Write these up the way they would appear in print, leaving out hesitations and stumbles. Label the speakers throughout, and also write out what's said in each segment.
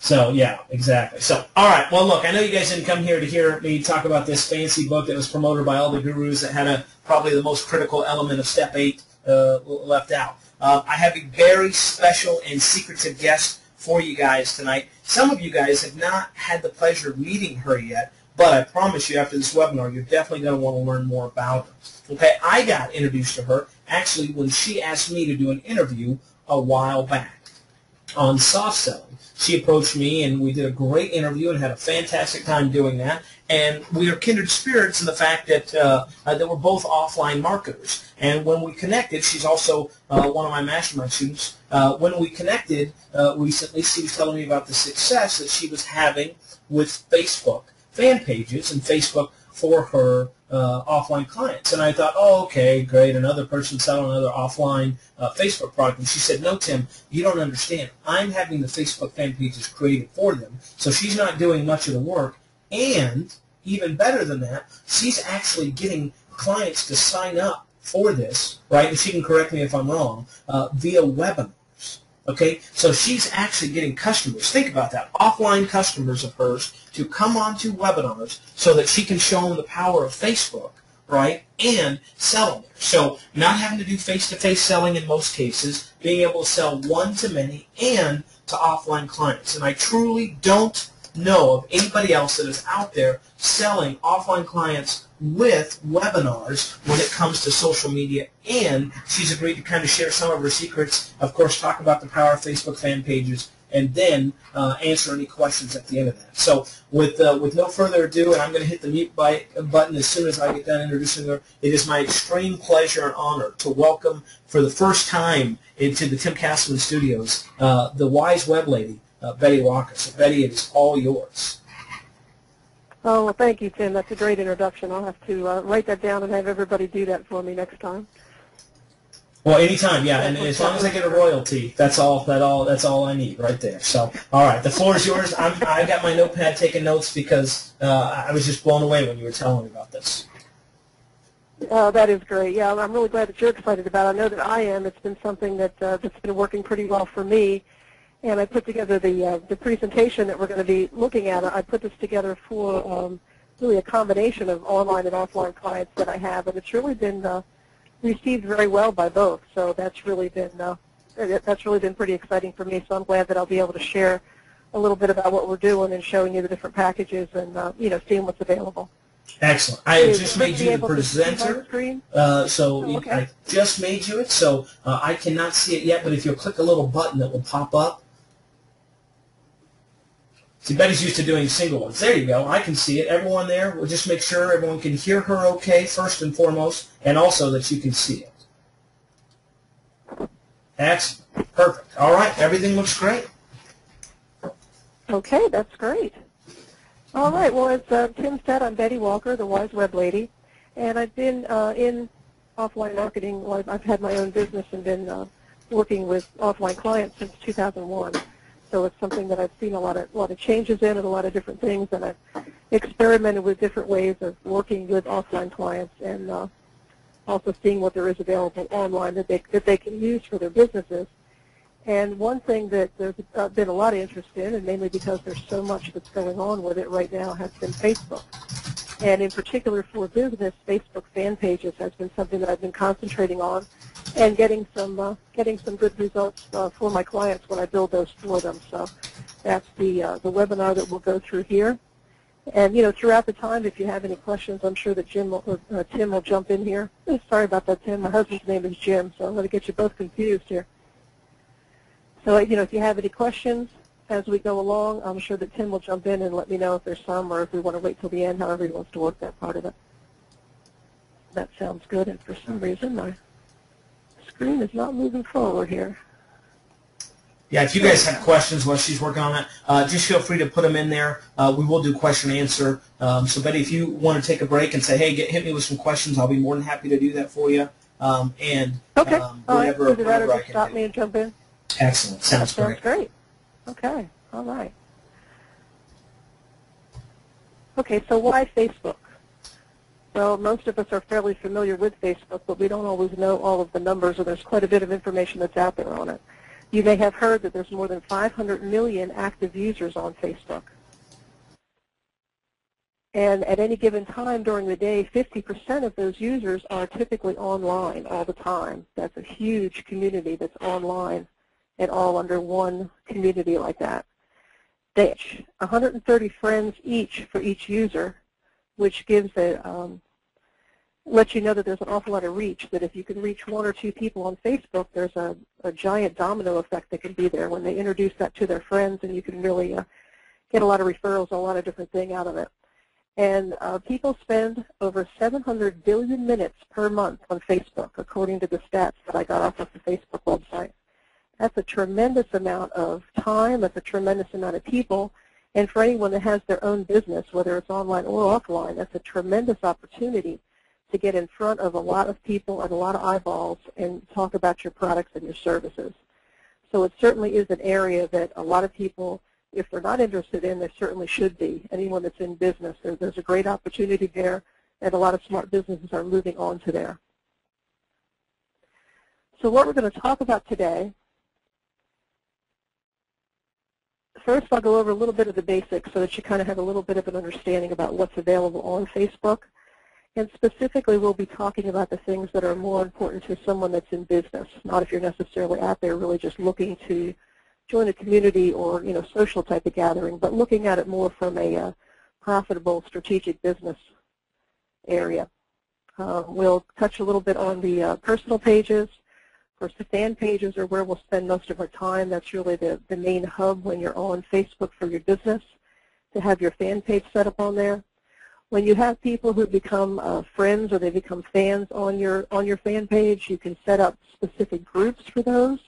Speaker 1: So, yeah, exactly. So, all right. Well, look, I know you guys didn't come here to hear me talk about this fancy book that was promoted by all the gurus that had probably the most critical element of Step 8 left out. I have a very special and secretive guest for you guys tonight. Some of you guys have not had the pleasure of meeting her yet, but I promise you after this webinar, you're definitely going to want to learn more about her. Okay, I got introduced to her actually when she asked me to do an interview a while back on soft selling. She approached me, and we did a great interview and had a fantastic time doing that. And we are kindred spirits in the fact that that we're both offline marketers. And when we connected, she's also one of my mastermind students. When we connected recently, she was telling me about the success that she was having with Facebook fan pages and Facebook for her offline clients. And I thought, oh, okay, great, another person selling another offline Facebook product. And she said, no, Tim, you don't understand. I'm having the Facebook fan pages created for them. So she's not doing much of the work. And even better than that, she's actually getting clients to sign up for this, right? And she can correct me if I'm wrong, via webinars. Okay, so she's actually getting customers. Think about that. Offline customers of hers to come onto webinars so that she can show them the power of Facebook, right, and sell them there. So not having to do face-to-face selling in most cases, being able to sell one-to-many and to offline clients. And I truly don't know of anybody else that is out there selling offline clients with webinars when it comes to social media, and she's agreed to kind of share some of her secrets, of course talk about the power of Facebook fan pages, and then answer any questions at the end of that. So with no further ado, and I'm going to hit the mute button as soon as I get done introducing her, it is my extreme pleasure and honor to welcome for the first time into the Tim Castleman Studios the wise web lady, Betty Walker. So Betty, it is all yours.
Speaker 2: Oh, well, thank you, Tim. That's a great introduction. I'll have to write that down and have everybody do that for me next time.
Speaker 1: Well, anytime, yeah, and as long as I get a royalty, that's all I need right there. So, all right, the floor is yours. I got my notepad taking notes because I was just blown away when you were telling me about this.
Speaker 2: That is great. Yeah, I'm really glad that you're excited about it. I know that I am. It's been something that's been working pretty well for me. And I put together the presentation that we're going to be looking at. I put this together for really a combination of online and offline clients that I have, and it's really been received very well by both. So that's really been pretty exciting for me. So I'm glad that I'll be able to share a little bit about what we're doing and showing you the different packages and seeing what's available.
Speaker 1: Excellent. I just made you the presenter, so
Speaker 2: okay.
Speaker 1: I just made you it, so I cannot see it yet. But if you'll click a little button, that will pop up. See, Betty's used to doing single ones. There you go. I can see it. Everyone there, we'll just make sure everyone can hear her okay, first and foremost, and also that you can see it. Excellent. Perfect. All right. Everything looks great.
Speaker 2: Okay, that's great. All right. Well, as Tim said, I'm Betty Walker, the Wise Web Lady, and I've been in offline marketing. Well, I've had my own business and been working with offline clients since 2001. So it's something that I've seen a lot of changes in and a lot of different things, and I've experimented with different ways of working with offline clients and also seeing what there is available online that they can use for their businesses. And one thing that there's been a lot of interest in, and mainly because there's so much that's going on with it right now, has been Facebook. And in particular for business, Facebook fan pages has been something that I've been concentrating on and getting some good results for my clients when I build those for them. So that's the webinar that we'll go through here. And throughout the time, if you have any questions, I'm sure that Tim will jump in here. Sorry about that, Tim. My husband's name is Jim, so I'm going to get you both confused here. So if you have any questions as we go along, I'm sure that Tim will jump in and let me know if there's some, or if we want to wait till the end, however he wants to work that part of it. That sounds good, and for some reason my screen is not moving forward here.
Speaker 1: Yeah, if you guys have questions while she's working on that, just feel free to put them in there. We will do question and answer. So, Betty, if you want to take a break and say, hey, hit me with some questions, I'll be more than happy to do that for you.
Speaker 2: Okay. Whenever I can stop me and jump in.
Speaker 1: Excellent. Sounds great.
Speaker 2: Great. Okay. All right. Okay, so why Facebook? Well, most of us are fairly familiar with Facebook, but we don't always know all of the numbers, and there's quite a bit of information that's out there on it. You may have heard that there's more than 500 million active users on Facebook. And at any given time during the day, 50% of those users are typically online all the time. That's a huge community that's online and all under one community like that. They have 130 friends each for each user, which gives lets you know that there's an awful lot of reach, that if you can reach one or two people on Facebook, there's a giant domino effect that can be there when they introduce that to their friends, and you can really get a lot of referrals, a lot of different things out of it. And people spend over 700 billion minutes per month on Facebook, according to the stats that I got off of the Facebook website. That's a tremendous amount of time. That's a tremendous amount of people. And for anyone that has their own business, whether it's online or offline, that's a tremendous opportunity to get in front of a lot of people and a lot of eyeballs and talk about your products and your services. So it certainly is an area that a lot of people, if they're not interested in, they certainly should be. Anyone that's in business, there's a great opportunity there, and a lot of smart businesses are moving on to there. So what we're going to talk about today, first I'll go over a little bit of the basics so that you kind of have a little bit of an understanding about what's available on Facebook. And specifically, we'll be talking about the things that are more important to someone that's in business, not if you're necessarily out there really just looking to join a community or, social type of gathering, but looking at it more from a profitable strategic business area. We'll touch a little bit on the personal pages. Of course, the fan pages are where we'll spend most of our time. That's really the main hub when you're on Facebook for your business, to have your fan page set up on there. When you have people who become friends or they become fans on your fan page, you can set up specific groups for those.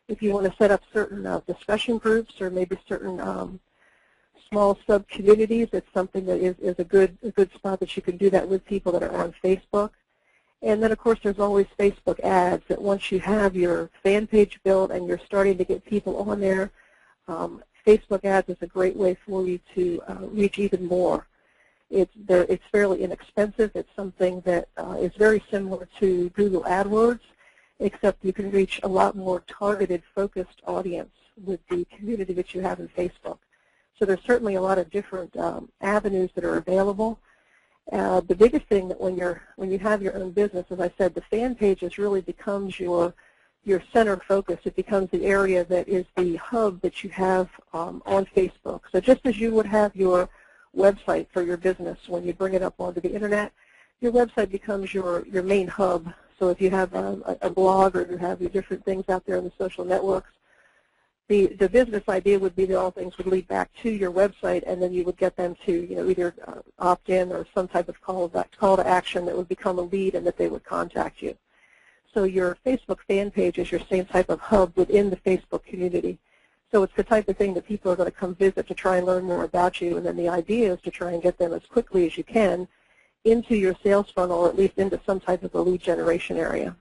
Speaker 2: If you want to set up certain discussion groups or maybe certain small sub-communities, it's something that is a good spot that you can do that with people that are on Facebook. And then, of course, there's always Facebook ads that once you have your fan page built and you're starting to get people on there, Facebook ads is a great way for you to reach even more. It's fairly inexpensive. It's something that is very similar to Google AdWords, except you can reach a lot more targeted, focused audience with the community that you have in Facebook. So there's certainly a lot of different avenues that are available. The biggest thing that when you have your own business, as I said, the fan pages really becomes your center focus. It becomes the area that is the hub that you have on Facebook. So just as you would have your website for your business when you bring it up onto the internet, your website becomes your main hub. So if you have a blog or you have your different things out there in the social networks, the business idea would be that all things would lead back to your website, and then you would get them to either opt in or some type of call to action that would become a lead and that they would contact you. So your Facebook fan page is your same type of hub within the Facebook community. So it's the type of thing that people are going to come visit to try and learn more about you, and then the idea is to try and get them as quickly as you can into your sales funnel, or at least into some type of a lead generation area.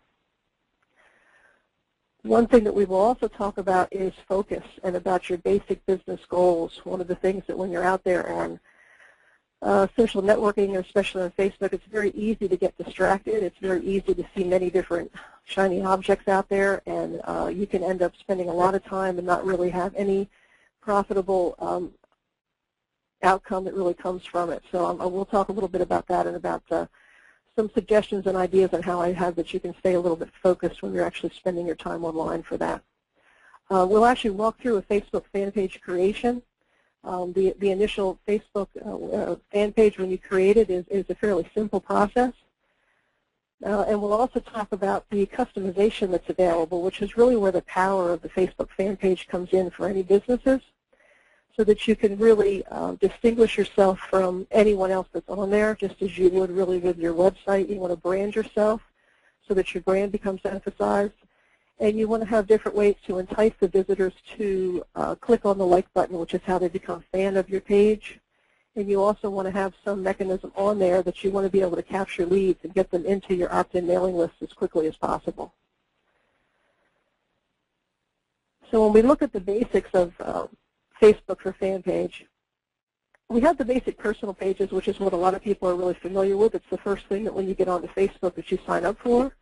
Speaker 2: One thing that we will also talk about is focus and about your basic business goals. One of the things that when you're out there on social networking, especially on Facebook, it's very easy to get distracted. It's very easy to see many different shiny objects out there, and you can end up spending a lot of time and not really have any profitable outcome that really comes from it. So I will talk a little bit about that and about some suggestions and ideas on how I have that you can stay a little bit focused when you're actually spending your time online for that. We'll actually walk through a Facebook fan page creation. The initial Facebook fan page when you create it is a fairly simple process. And we'll also talk about the customization that's available, which is really where the power of the Facebook fan page comes in for any businesses, so that you can really distinguish yourself from anyone else that's on there, just as you would really with your website. You want to brand yourself so that your brand becomes emphasized. And you want to have different ways to entice the visitors to click on the like button, which is how they become a fan of your page. And you also want to have some mechanism on there that you want to be able to capture leads and get them into your opt-in mailing list as quickly as possible. So when we look at the basics of Facebook for fan page, we have the basic personal pages, which is what a lot of people are really familiar with. It's the first thing that when you get onto Facebook that you sign up for.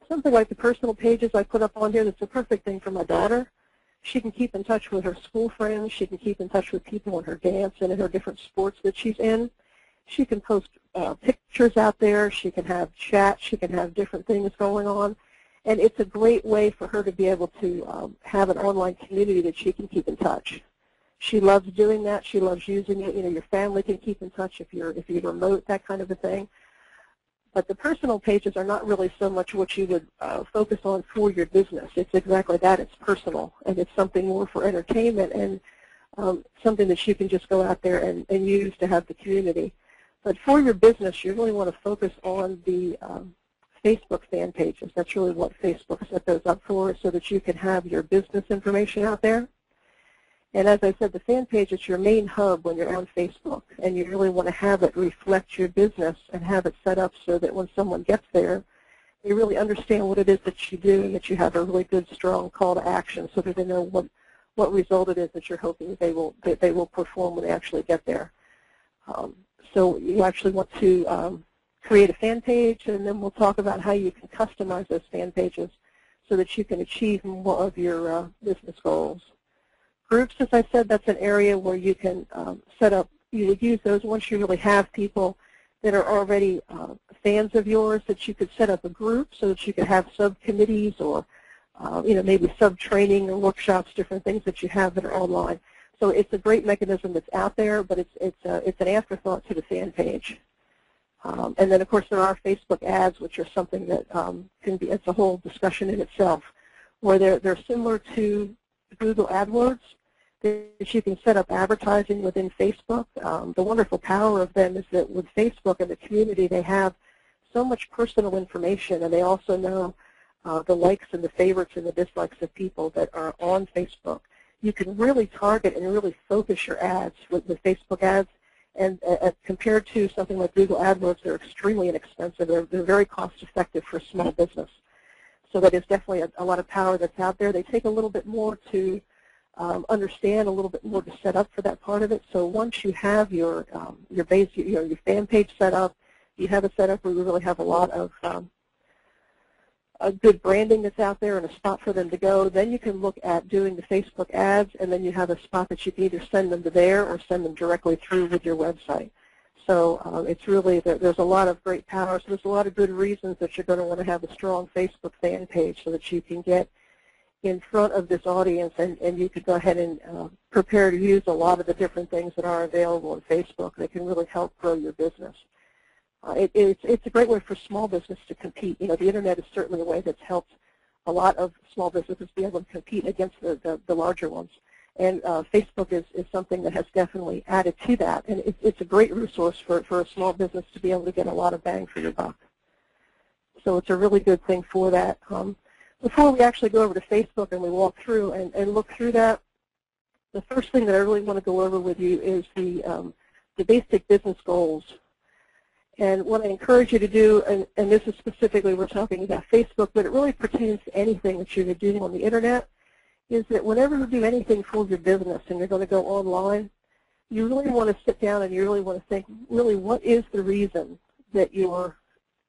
Speaker 2: Something like the personal pages I put up on here, that's a perfect thing for my daughter. She can keep in touch with her school friends. She can keep in touch with people in her dance and in her different sports that she's in. She can post pictures out there. She can have chat. She can have different things going on. And it's a great way for her to be able to have an online community that she can keep in touch. She loves doing that. She loves using it. You know, your family can keep in touch if you're remote, that kind of a thing. But the personal pages are not really so much what you would focus on for your business. It's exactly that. It's personal, and it's something more for entertainment and something that you can just go out there and use to have the community. But for your business, you really want to focus on the Facebook fan pages. That's really what Facebook set those up for, so that you can have your business information out there. And as I said, the fan page is your main hub when you're on Facebook, and you really want to have it reflect your business and have it set up so that when someone gets there, they really understand what it is that you do and that you have a really good, strong call to action so that they know what result it is that you're hoping that they will perform when they actually get there. So you actually want to create a fan page, and then we'll talk about how you can customize those fan pages so that you can achieve more of your business goals. Groups, as I said, that's an area where you can set up, you would use those once you really have people that are already fans of yours, that you could set up a group so that you could have subcommittees or maybe sub-training or workshops, different things that you have that are online. So it's a great mechanism that's out there, but it's an afterthought to the fan page. And then, of course, there are Facebook ads, which are something that can be, it's a whole discussion in itself, where they're similar to Google AdWords, that you can set up advertising within Facebook. The wonderful power of them is that with Facebook and the community, they have so much personal information, and they also know the likes and the favorites and the dislikes of people that are on Facebook. You can really target and really focus your ads with the Facebook ads, and compared to something like Google AdWords, they're extremely inexpensive. They're very cost-effective for a small business. So that is definitely a lot of power that's out there. They take a little bit more to understand, a little bit more to set up for that part of it. So once you have your base, your fan page set up, you have it set up where you really have a lot of a good branding that's out there and a spot for them to go. Then you can look at doing the Facebook ads, and then you have a spot that you can either send them to there or send them directly through with your website. So it's really, there's a lot of great power. So there's a lot of good reasons that you're going to want to have a strong Facebook fan page so that you can get in front of this audience, and you could go ahead and prepare to use a lot of the different things that are available on Facebook that can really help grow your business. It's a great way for small business to compete. You know, the Internet is certainly a way that's helped a lot of small businesses be able to compete against the larger ones. And Facebook is something that has definitely added to that. And it's a great resource for a small business to be able to get a lot of bang for your buck. So it's a really good thing for that. Before we actually go over to Facebook and we walk through and look through that, the first thing that I really want to go over with you is the basic business goals. And what I encourage you to do, and this is specifically, we're talking about Facebook, but it really pertains to anything that you're doing on the Internet, is that whenever you do anything for your business and you're going to go online, you really want to sit down and you really want to think, really, what is the reason that you're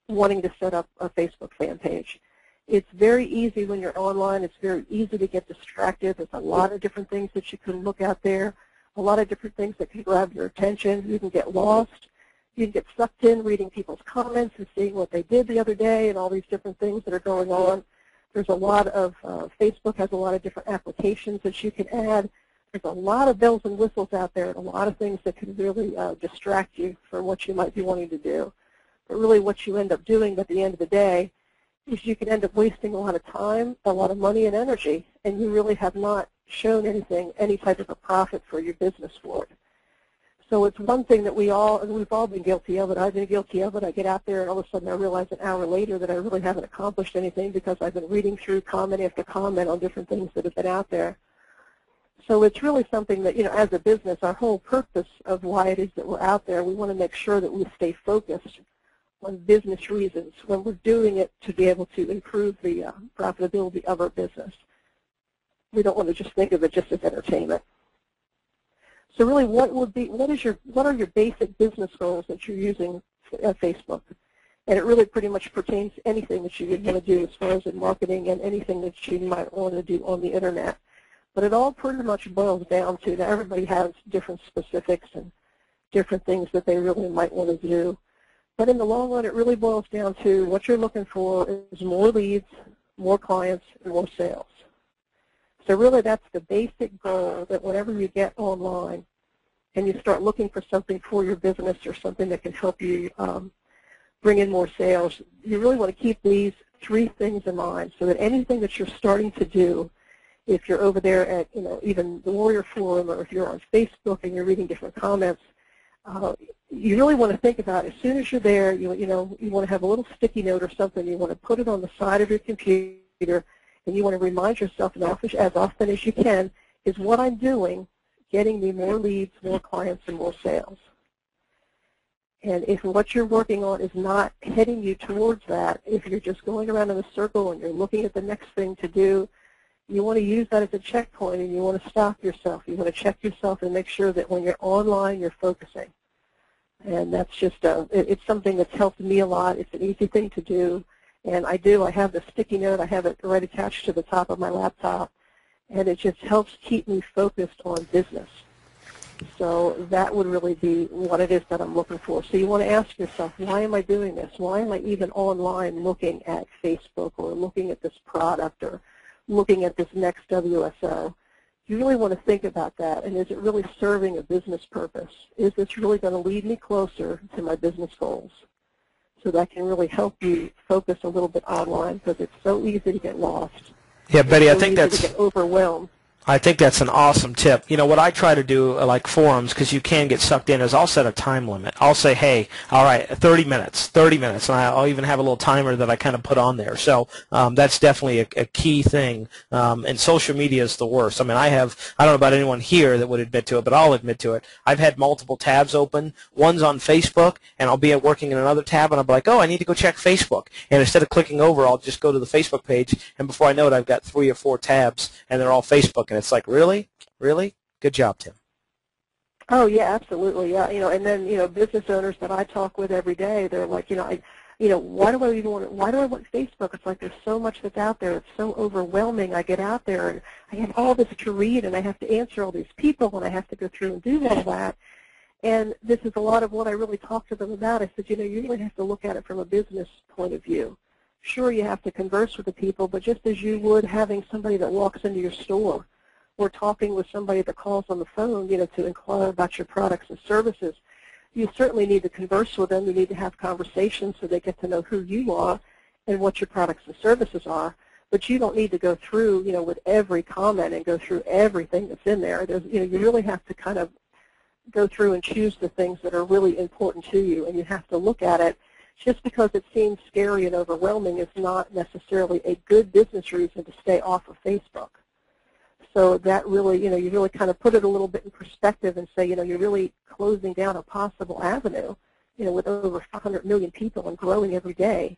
Speaker 2: wanting to set up a Facebook fan page? It's very easy when you're online. It's very easy to get distracted. There's a lot of different things that you can look out there, a lot of different things that can grab your attention. You can get lost. You can get sucked in reading people's comments and seeing what they did the other day and all these different things that are going on. There's a lot of, Facebook has a lot of different applications that you can add. There's a lot of bells and whistles out there and a lot of things that can really distract you from what you might be wanting to do. But really what you end up doing at the end of the day is you can end up wasting a lot of time, a lot of money and energy, and you really have not shown any type of a profit for your business for it. So it's one thing that we've all been guilty of it. I've been guilty of it. I get out there and all of a sudden I realize an hour later that I really haven't accomplished anything because I've been reading through comment after comment on different things that have been out there. So it's really something that, as a business, our whole purpose of why it is that we're out there, we want to make sure that we stay focused on business reasons when we're doing it to be able to improve the profitability of our business. We don't want to just think of it just as entertainment. So really, what are your basic business goals that you're using Facebook? And it really pretty much pertains to anything that you want to do as far as in marketing and anything that you might want to do on the Internet. But it all pretty much boils down to that everybody has different specifics and different things that they really might want to do. But in the long run, it really boils down to what you're looking for is more leads, more clients, and more sales. So really that's the basic goal, that whenever you get online and you start looking for something for your business or something that can help you bring in more sales, you really want to keep these three things in mind so that anything that you're starting to do, if you're over there at, even the Warrior Forum, or if you're on Facebook and you're reading different comments, you really want to think about, as soon as you're there, you want to have a little sticky note or something. You want to put it on the side of your computer, and you want to remind yourself as often as you can, is what I'm doing getting me more leads, more clients, and more sales? And if what you're working on is not heading you towards that, if you're just going around in a circle and you're looking at the next thing to do, you want to use that as a checkpoint, and you want to stop yourself. You want to check yourself and make sure that when you're online, you're focusing. And that's just it's something that's helped me a lot. It's an easy thing to do. And I have the sticky note. I have it right attached to the top of my laptop. And it just helps keep me focused on business. So that would really be what it is that I'm looking for. So you want to ask yourself, why am I doing this? Why am I even online looking at Facebook or looking at this product or looking at this next WSO? You really want to think about that, and is it really serving a business purpose? Is this really going to lead me closer to my business goals? So that can really help you focus a little bit online, because it's so easy to get lost.
Speaker 3: Yeah, Betty,
Speaker 2: I think that's to get overwhelmed.
Speaker 3: I think that's an awesome tip. What I try to do, like forums, because you can get sucked in, is I'll set a time limit. I'll say, hey, all right, 30 minutes, and I'll even have a little timer that I kind of put on there. So that's definitely a key thing, and social media is the worst. I don't know about anyone here that would admit to it, but I'll admit to it. I've had multiple tabs open. One's on Facebook, and I'll be working in another tab, and I'll be like, oh, I need to go check Facebook. And instead of clicking over, I'll just go to the Facebook page, and before I know it, I've got 3 or 4 tabs, and they're all Facebook. And it's like, really? Good job, Tim.
Speaker 2: Oh, yeah, absolutely. Yeah, and then, business owners that I talk with every day, they're like, why do I want Facebook? It's like there's so much that's out there. It's so overwhelming. I get out there, and I have all this to read, and I have to answer all these people, and I have to go through and do all that. And this is a lot of what I really talk to them about. I said, you really have to look at it from a business point of view. Sure, you have to converse with the people, but just as you would having somebody that walks into your store, or talking with somebody that calls on the phone, to inquire about your products and services, you certainly need to converse with them. You need to have conversations so they get to know who you are and what your products and services are. But you don't need to go through, with every comment and go through everything that's in there. You really have to kind of go through and choose the things that are really important to you, and you have to look at it. Just because it seems scary and overwhelming is not necessarily a good business reason to stay off of Facebook. So that really, you really kind of put it a little bit in perspective and say, you're really closing down a possible avenue, with over 500 million people and growing every day.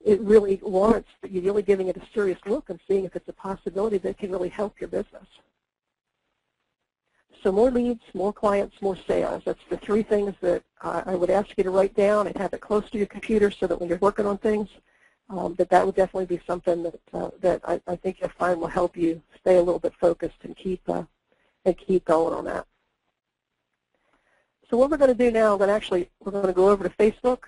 Speaker 2: It really warrants that you're really giving it a serious look and seeing if it's a possibility that can really help your business. So more leads, more clients, more sales. That's the 3 things that I would ask you to write down and have it close to your computer so that when you're working on things, that would definitely be something that I think you'll find will help you stay a little bit focused and keep going on that. So what we're going to do now, we're going to go over to Facebook,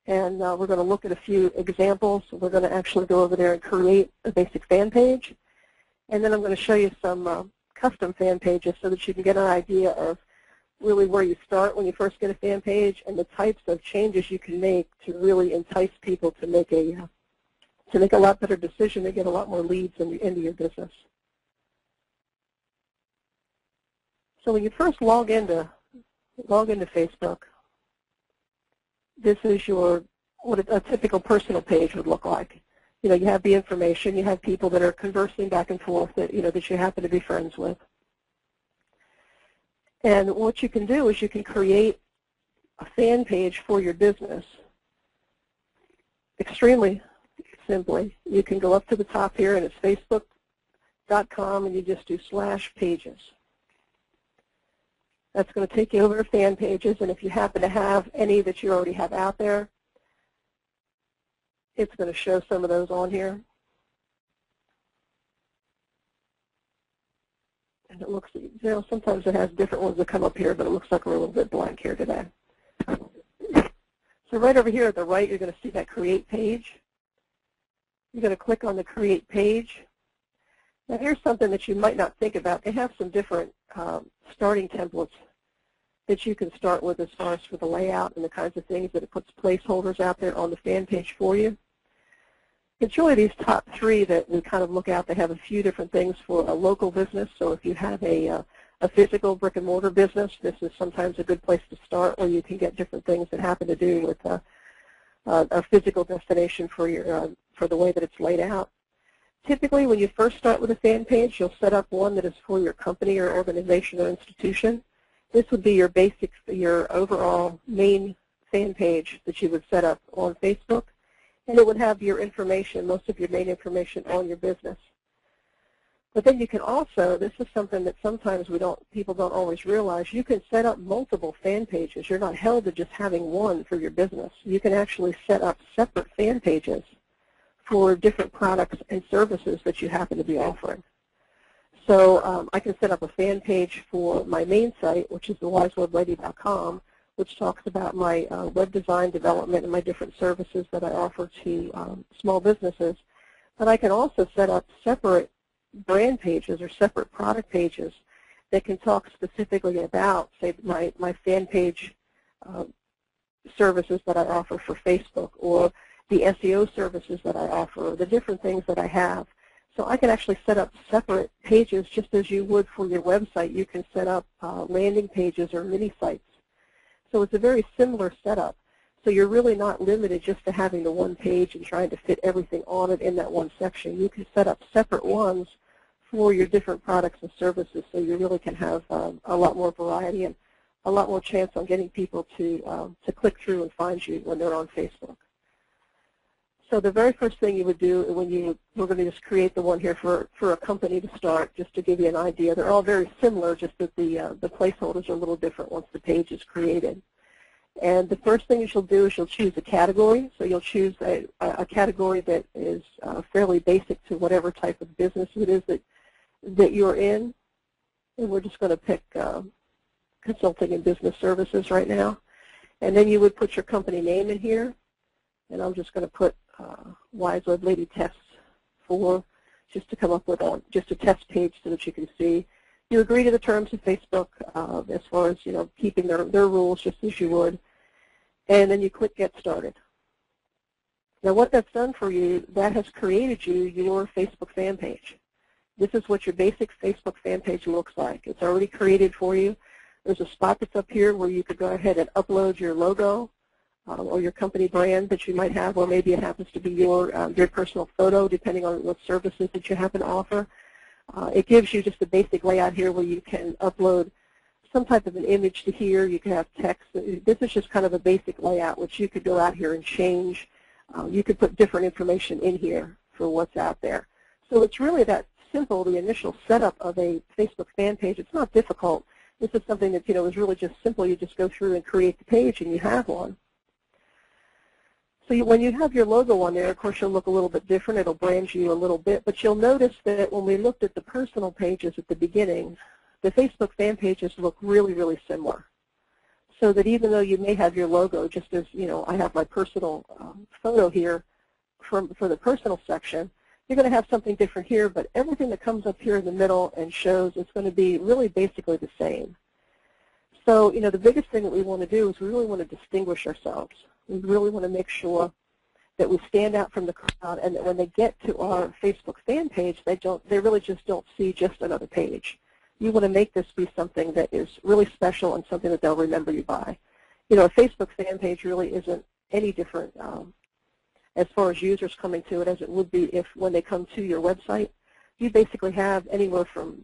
Speaker 2: and we're going to look at a few examples. We're going to actually go over there and create a basic fan page, and then I'm going to show you some custom fan pages so that you can get an idea of really where you start when you first get a fan page and the types of changes you can make to really entice people to make a lot better decision and get a lot more leads into your business. So when you first log into Facebook, this is what a typical personal page would look like. You have the information, you have people that are conversing back and forth that you happen to be friends with. And what you can do is you can create a fan page for your business extremely simply. You can go up to the top here, and it's facebook.com, and you just do /pages. That's going to take you over to fan pages, and if you happen to have any that you already have out there, it's going to show some of those on here. It looks, sometimes it has different ones that come up here, but it looks like we're a little bit blank here today. So right over here at the right, you're going to see that Create Page. You're going to click on the Create Page. Now here's something that you might not think about. They have some different starting templates that you can start with as far as for the layout and the kinds of things that it puts placeholders out there on the fan page for you. It's really these top three that we kind of look at. They have a few different things for a local business. So if you have a physical brick-and-mortar business, this is sometimes a good place to start where you can get different things that happen to do with a physical destination for your for the way that it's laid out. Typically, when you first start with a fan page, you'll set up one that is for your company or organization or institution. This would be your overall main fan page that you would set up on Facebook, and it would have your information, most of your main information on your business. But then you can also, this is something that sometimes people don't always realize, you can set up multiple fan pages. You're not held to just having one for your business. You can actually set up separate fan pages for different products and services that you happen to be offering. So I can set up a fan page for my main site, which is thewisewebLady.com, which talks about my web design development and my different services that I offer to small businesses. But I can also set up separate brand pages or separate product pages that can talk specifically about, say, my fan page services that I offer for Facebook, or the SEO services that I offer, or the different things that I have. So I can actually set up separate pages just as you would for your website. You can set up landing pages or mini sites. So it's a very similar setup. So you're really not limited just to having the one page and trying to fit everything on it in that one section. You can set up separate ones for your different products and services, so you really can have a lot more variety and a lot more chance on getting people to click through and find you when they're on Facebook. So the very first thing you would do when we're going to just create the one here for a company to start, just to give you an idea. They're all very similar, just that the placeholders are a little different once the page is created. And the first thing you'll do is you'll choose a category. So you'll choose a category that is fairly basic to whatever type of business it is that you're in. And we're just going to pick consulting and business services right now. And then you would put your company name in here. And I'm just going to put Wise Web Lady Tests 4 just to come up with just a test page so that you can see. You agree to the terms of Facebook as far as keeping their rules just as you would, and then you click Get Started. Now what that's done for you, that has created your Facebook fan page. This is what your basic Facebook fan page looks like. It's already created for you. There's a spot that's up here where you could go ahead and upload your logo or your company brand that you might have, or maybe it happens to be your personal photo, depending on what services that you happen to offer. It gives you just a basic layout here where you can upload some type of an image to here. You can have text. This is just kind of a basic layout, which you could go out here and change. You could put different information in here for what's out there. So it's really that simple, the initial setup of a Facebook fan page. It's not difficult. This is something that is really just simple. You just go through and create the page, and you have one. So when you have your logo on there, of course, you'll look a little bit different. It'll brand you a little bit. But you'll notice that when we looked at the personal pages at the beginning, the Facebook fan pages look really, really similar. So that even though you may have your logo, just as, I have my personal photo here for the personal section, you're going to have something different here. But everything that comes up here in the middle and shows is going to be really basically the same. So, the biggest thing that we want to do is we really want to distinguish ourselves. We really want to make sure that we stand out from the crowd, and that when they get to our Facebook fan page, they really just don't see just another page. You want to make this be something that is really special and something that they'll remember you by. A Facebook fan page really isn't any different as far as users coming to it as it would be if when they come to your website. You basically have anywhere from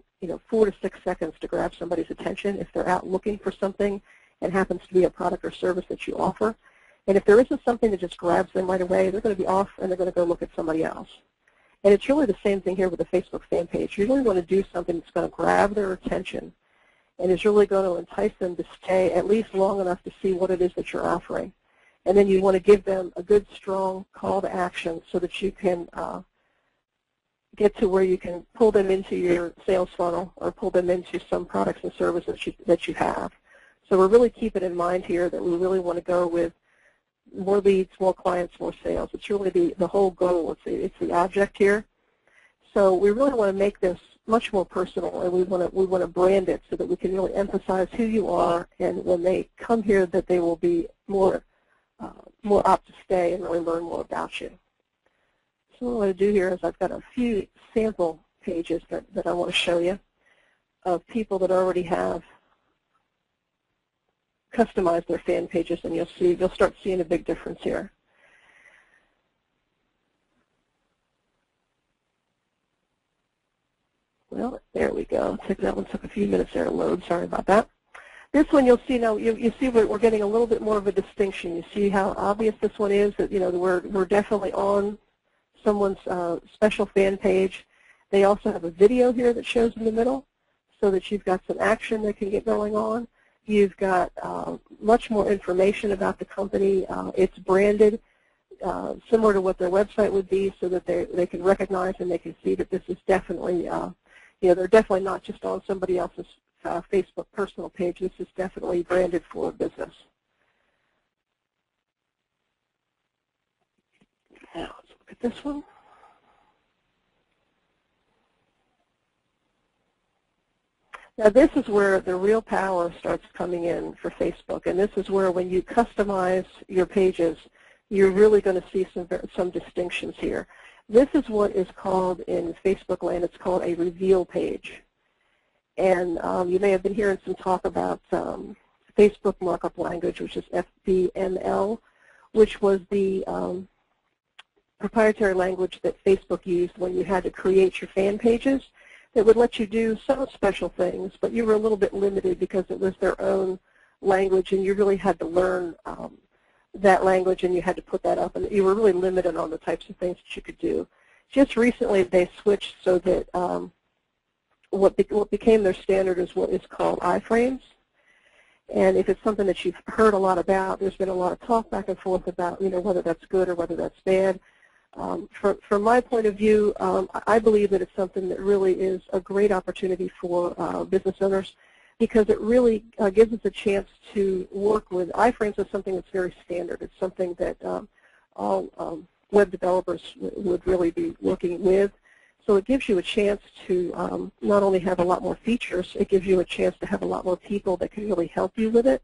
Speaker 2: 4 to 6 seconds to grab somebody's attention if they're out looking for something and happens to be a product or service that you offer. And if there isn't something that just grabs them right away, they're going to be off and they're going to go look at somebody else. And it's really the same thing here with the Facebook fan page. You really want to do something that's going to grab their attention and is really going to entice them to stay at least long enough to see what it is that you're offering. And then you want to give them a good, strong call to action so that you can get to where you can pull them into your sales funnel or pull them into some products and services that you have. So we're really keeping in mind here that we really want to go with more leads, more clients, more sales. It's really the whole goal. It's the object here. So we really want to make this much more personal, and we want to brand it so that we can really emphasize who you are, and when they come here that they will be more apt to stay and really learn more about you. So what I'm going to do here is I've got a few sample pages that I want to show you of people that already have customized their fan pages, and you'll start seeing a big difference here. Well, there we go. That one took a few minutes there to load. Sorry about that. This one you'll see now. You see we're getting a little bit more of a distinction. You see how obvious this one is. That we're definitely on someone's special fan page. They also have a video here that shows in the middle, so that you've got some action that can get going on. You've got much more information about the company. It's branded similar to what their website would be, so that they can recognize and they can see that this is definitely, they're definitely not just on somebody else's Facebook personal page. This is definitely branded for a business. Now let's look at this one. Now this is where the real power starts coming in for Facebook, and this is where when you customize your pages, you're really going to see some distinctions here. This is what is called in Facebook land, it's called a reveal page. And you may have been hearing some talk about Facebook markup language, which is FBML, which was the proprietary language that Facebook used when you had to create your fan pages. It would let you do some special things, but you were a little bit limited because it was their own language, and you really had to learn that language, and you had to put that up, and you were really limited on the types of things that you could do. Just recently, they switched so that what became their standard is what is called iframes. And if it's something that you've heard a lot about, there's been a lot of talk back and forth about, whether that's good or whether that's bad. From my point of view, I believe that it's something that really is a great opportunity for business owners, because it really gives us a chance to work with iframes. Is something that's very standard. It's something that all web developers would really be working with. So it gives you a chance to not only have a lot more features, it gives you a chance to have a lot more people that can really help you with it.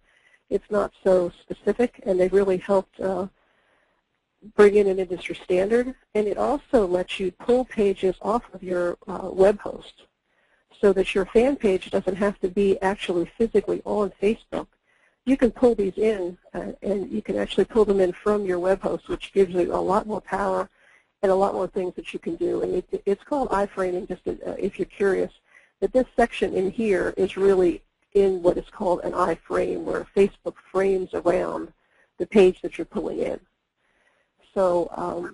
Speaker 2: It's not so specific, and they've really helped bring in an industry standard. And it also lets you pull pages off of your web host, so that your fan page doesn't have to be actually physically on Facebook. You can pull these in, and you can actually pull them in from your web host, which gives you a lot more power and a lot more things that you can do. And it's called iframing, just if you're curious. But this section in here is really in what is called an iframe, where Facebook frames around the page that you're pulling in. So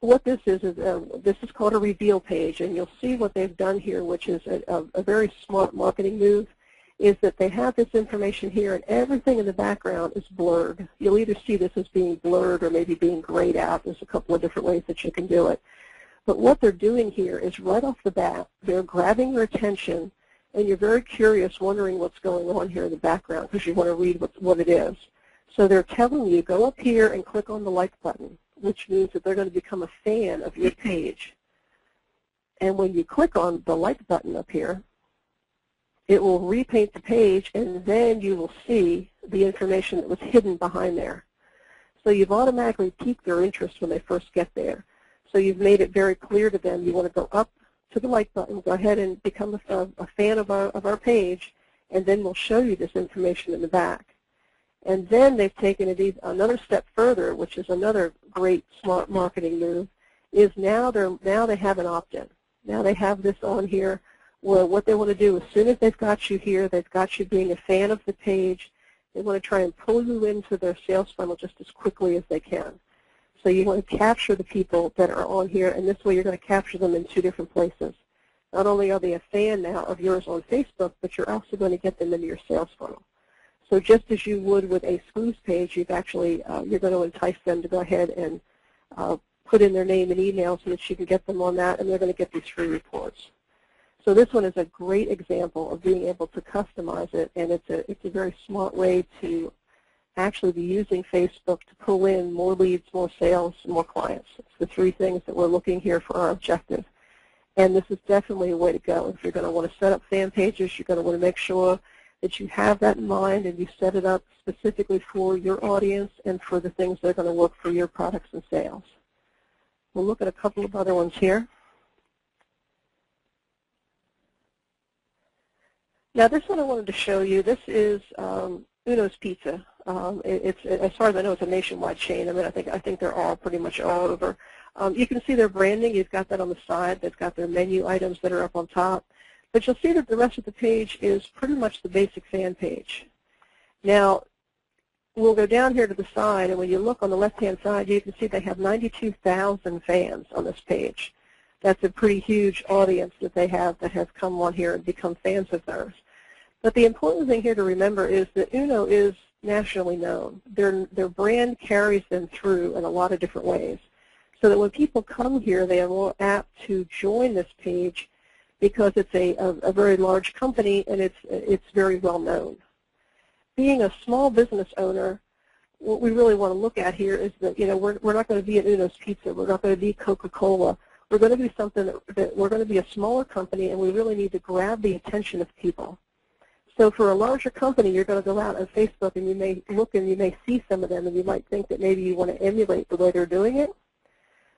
Speaker 2: what this is called a reveal page, and you'll see what they've done here, which is a very smart marketing move, is that they have this information here, and everything in the background is blurred. You'll either see this as being blurred or maybe being grayed out. There's a couple of different ways that you can do it. But what they're doing here is right off the bat, they're grabbing your attention, and you're very curious, wondering what's going on here in the background, because you want to read what it is. So they're telling you, go up here and click on the like button, which means that they're going to become a fan of your page. And when you click on the like button up here, it will repaint the page, and then you will see the information that was hidden behind there. So you've automatically piqued their interest when they first get there. So you've made it very clear to them you want to go up to the like button, go ahead and become a fan of our page, and then we'll show you this information in the back. And then they've taken it another step further, which is another great smart marketing move, is now they have an opt-in. Now they have this on here, where what they want to do, as soon as they've got you here, they've got you being a fan of the page, they want to try and pull you into their sales funnel just as quickly as they can. So you want to capture the people that are on here, and this way you're going to capture them in two different places. Not only are they a fan now of yours on Facebook, but you're also going to get them into your sales funnel. So just as you would with a squeeze page, you've actually, you're going to entice them to go ahead and put in their name and email so that you can get them on that, and they're going to get these free reports. So this one is a great example of being able to customize it, and it's a very smart way to actually be using Facebook to pull in more leads, more sales, more clients. It's the three things that we're looking here for our objective. And this is definitely a way to go. If you're going to want to set up fan pages, you're going to want to make sure that you have that in mind and you set it up specifically for your audience and for the things that are going to work for your products and sales. We'll look at a couple of other ones here. Now this one I wanted to show you. This is Uno's Pizza. It's, as far as I know, it's a nationwide chain. I mean, I think they're all pretty much all over. You can see their branding. You've got that on the side. They've got their menu items that are up on top. But you'll see that the rest of the page is pretty much the basic fan page. Now, we'll go down here to the side, and when you look on the left-hand side, you can see they have 92,000 fans on this page. That's a pretty huge audience that they have that has come on here and become fans of theirs. But the important thing here to remember is that Uno is nationally known. Their brand carries them through in a lot of different ways. So that when people come here, they are more apt to join this page because it's a very large company and it's very well known. Being a small business owner, what we really want to look at here is that, you know, we're not going to be at Uno's Pizza. We're not going to be Coca-Cola. We're going to be something that we're going to be a smaller company, and we really need to grab the attention of people. So for a larger company, you're going to go out on Facebook and you may look and you may see some of them and you might think that maybe you want to emulate the way they're doing it.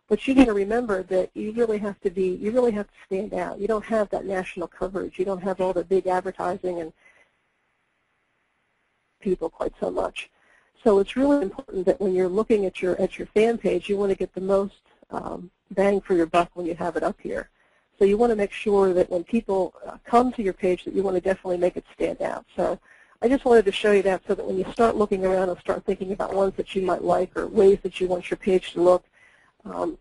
Speaker 2: But you got to remember that you really have to stand out. You don't have that national coverage. You don't have all the big advertising and people quite so much. So it's really important that when you're looking at your fan page, you want to get the most bang for your buck when you have it up here. So you want to make sure that when people come to your page that you want to definitely make it stand out. So I just wanted to show you that so that when you start looking around and start thinking about ones that you might like or ways that you want your page to look,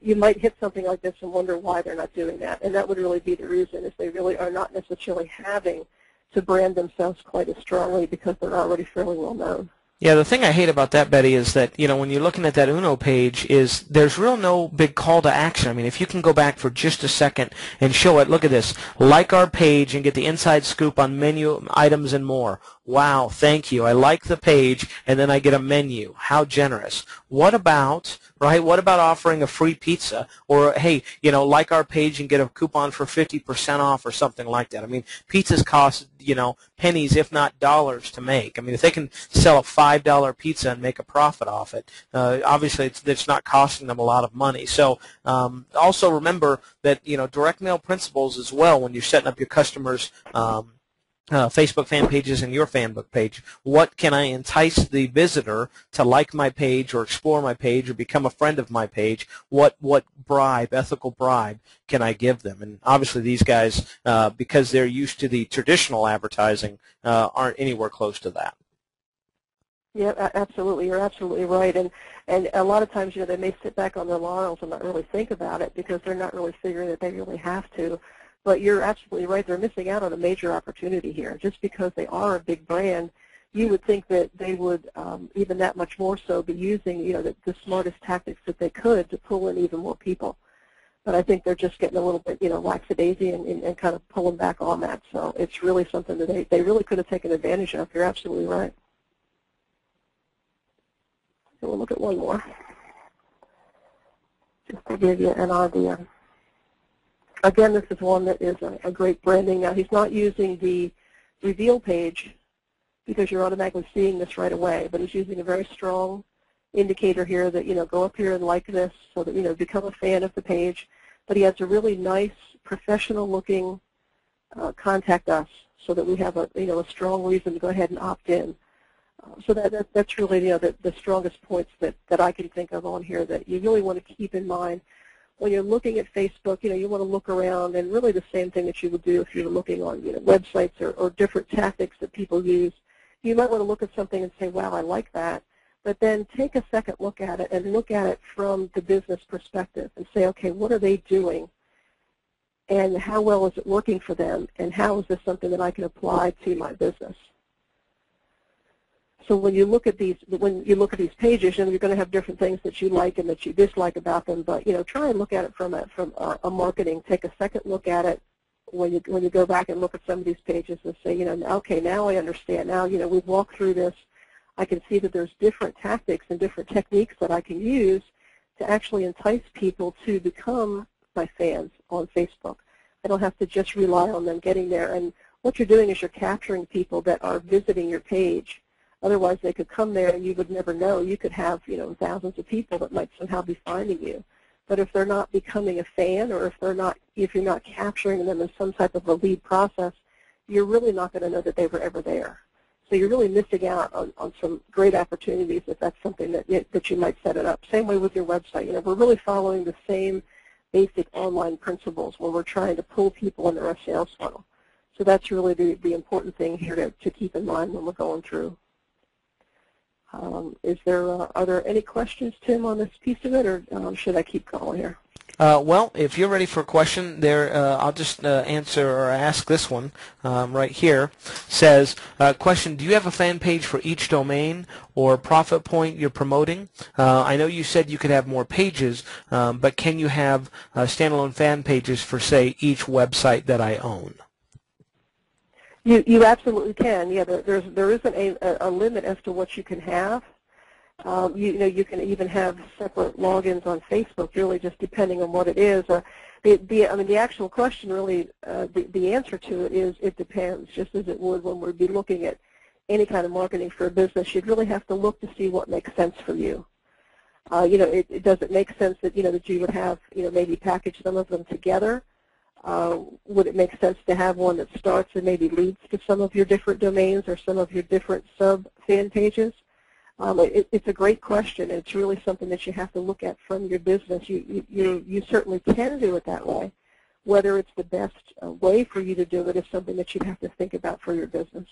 Speaker 2: you might hit something like this and wonder why they're not doing that. And that would really be the reason, is they really are not necessarily having to brand themselves quite as strongly because they're already fairly well known.
Speaker 3: Yeah, the thing I hate about that, Betty, is that, you know, when you're looking at that Uno page, is there's real no big call to action. I mean, if you can go back for just a second and show it, look at this, like our page and get the inside scoop on menu items and more. Wow, thank you. I like the page, and then I get a menu. How generous. What about, right, what about offering a free pizza? Or, hey, you know, like our page and get a coupon for 50% off or something like that. I mean, pizzas cost, you know, pennies, if not dollars to make. I mean, if they can sell a $5 pizza and make a profit off it, obviously it's not costing them a lot of money. So also remember that, you know, direct mail principles as well when you're setting up your customers' Facebook fan pages and your fanbook page. What can I entice the visitor to like my page or explore my page or become a friend of my page? What bribe, ethical bribe, can I give them? And obviously these guys, because they're used to the traditional advertising, aren't anywhere close to that.
Speaker 2: Yeah, absolutely. You're absolutely right. And a lot of times, you know, they may sit back on their laurels and not really think about it because they're not really figuring that they really have to. But you're absolutely right. They're missing out on a major opportunity here. Just because they are a big brand, you would think that they would even that much more so be using, you know, the smartest tactics that they could to pull in even more people. But I think they're just getting a little bit, you know, lackadaisy and kind of pulling back on that. So it's really something that they really could have taken advantage of. You're absolutely right. So we'll look at one more, just to give you an idea. Again, this is one that is a great branding. Now, he's not using the reveal page because you're automatically seeing this right away, but he's using a very strong indicator here that, you know, go up here and like this so that, you know, become a fan of the page. But he has a really nice, professional-looking contact us so that we have a, you know, a strong reason to go ahead and opt in. So that's really, you know, the strongest points that I can think of on here that you really want to keep in mind. When you're looking at Facebook, you know, you want to look around, and really the same thing that you would do if you were looking on, you know, websites or different tactics that people use. You might want to look at something and say, wow, I like that, but then take a second look at it and look at it from the business perspective and say, okay, what are they doing, and how well is it working for them, and how is this something that I can apply to my business? So when you look at these pages, you're going to have different things that you like and that you dislike about them. But try and look at it from a marketing. Take a second look at it when you go back and look at some of these pages and say, okay, now I understand. Now we've walked through this. I can see that there's different tactics and different techniques that I can use to actually entice people to become my fans on Facebook. I don't have to just rely on them getting there. And what you're doing is you're capturing people that are visiting your page. Otherwise, they could come there and you would never know. You could have, thousands of people that might somehow be finding you. But if they're not becoming a fan, or if you're not capturing them in some type of a lead process, you're really not going to know that they were ever there. So you're really missing out on some great opportunities if that's something that you might set it up. Same way with your website. We're really following the same basic online principles when we're trying to pull people into our sales funnel. So that's really the important thing here to keep in mind when we're going through. Are there any questions, Tim, on this piece of it, or should I keep going here?
Speaker 3: Well, if you're ready for a question, I'll just answer or ask this one right here. Says, question, do you have a fan page for each domain or profit point you're promoting? I know you said you could have more pages, but can you have standalone fan pages for, say, each website that I own?
Speaker 2: You absolutely can. Yeah, there isn't a limit as to what you can have. You can even have separate logins on Facebook, really just depending on what it is. The actual question really, the answer to it is it depends, just as it would when we'd be looking at any kind of marketing for a business. You'd really have to look to see what makes sense for you. It doesn't make sense that that you would have maybe package some of them together. Would it make sense to have one that starts and maybe leads to some of your different domains or some of your different sub-fan pages? It's a great question, and it's really something that you have to look at from your business. You certainly can do it that way. Whether it's the best way for you to do it is something that you have to think about for your business.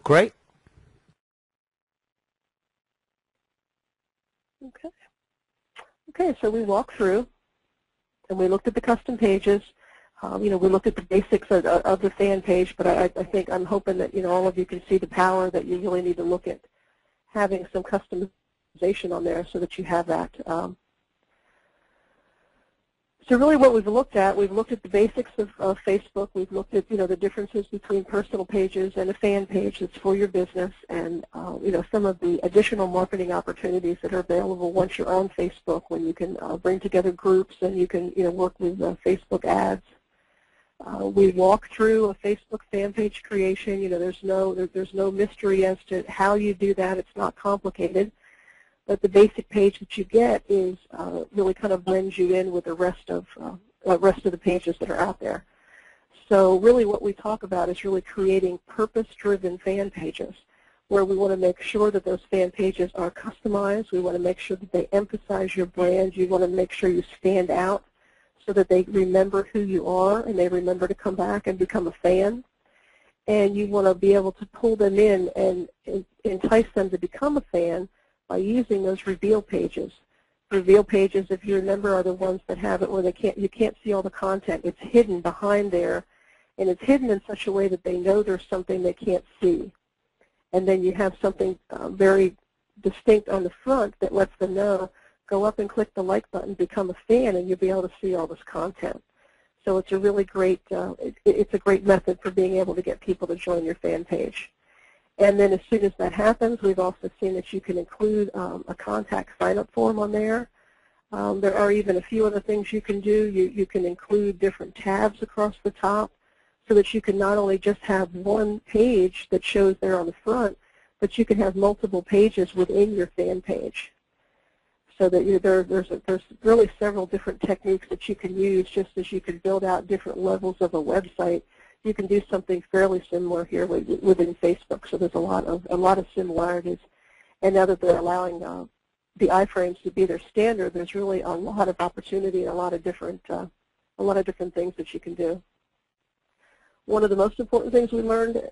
Speaker 3: Great.
Speaker 2: Okay, so we walked through, and we looked at the custom pages. We looked at the basics of the fan page, but I'm hoping that all of you can see the power that you really need to look at having some customization on there so that you have that. So really what we've looked at the basics of Facebook. We've looked at the differences between personal pages and a fan page that's for your business, and some of the additional marketing opportunities that are available once you're on Facebook, when you can bring together groups and you can work with Facebook ads. We walk through a Facebook fan page creation. There's no mystery as to how you do that. It's not complicated. But the basic page that you get is really kind of blends you in with the rest of the pages that are out there. So really what we talk about is really creating purpose-driven fan pages, where we want to make sure that those fan pages are customized. We want to make sure that they emphasize your brand. You want to make sure you stand out so that they remember who you are and they remember to come back and become a fan. And you want to be able to pull them in and entice them to become a fan by using those reveal pages. Reveal pages, if you remember, are the ones that have it where you can't see all the content. It's hidden behind there, and it's hidden in such a way that they know there's something they can't see. And then you have something very distinct on the front that lets them know, go up and click the like button, become a fan, and you'll be able to see all this content. So it's a really great, it's a great method for being able to get people to join your fan page. And then as soon as that happens, we've also seen that you can include a contact sign-up form on there. There are even a few other things you can do. You can include different tabs across the top so that you can not only just have one page that shows there on the front, but you can have multiple pages within your fan page. So that there's really several different techniques that you can use, just as you can build out different levels of a website. You can do something fairly similar here within Facebook. So there's a lot of similarities. And now that they're allowing the iframes to be their standard, there's really a lot of opportunity and a lot of different things that you can do. One of the most important things we learned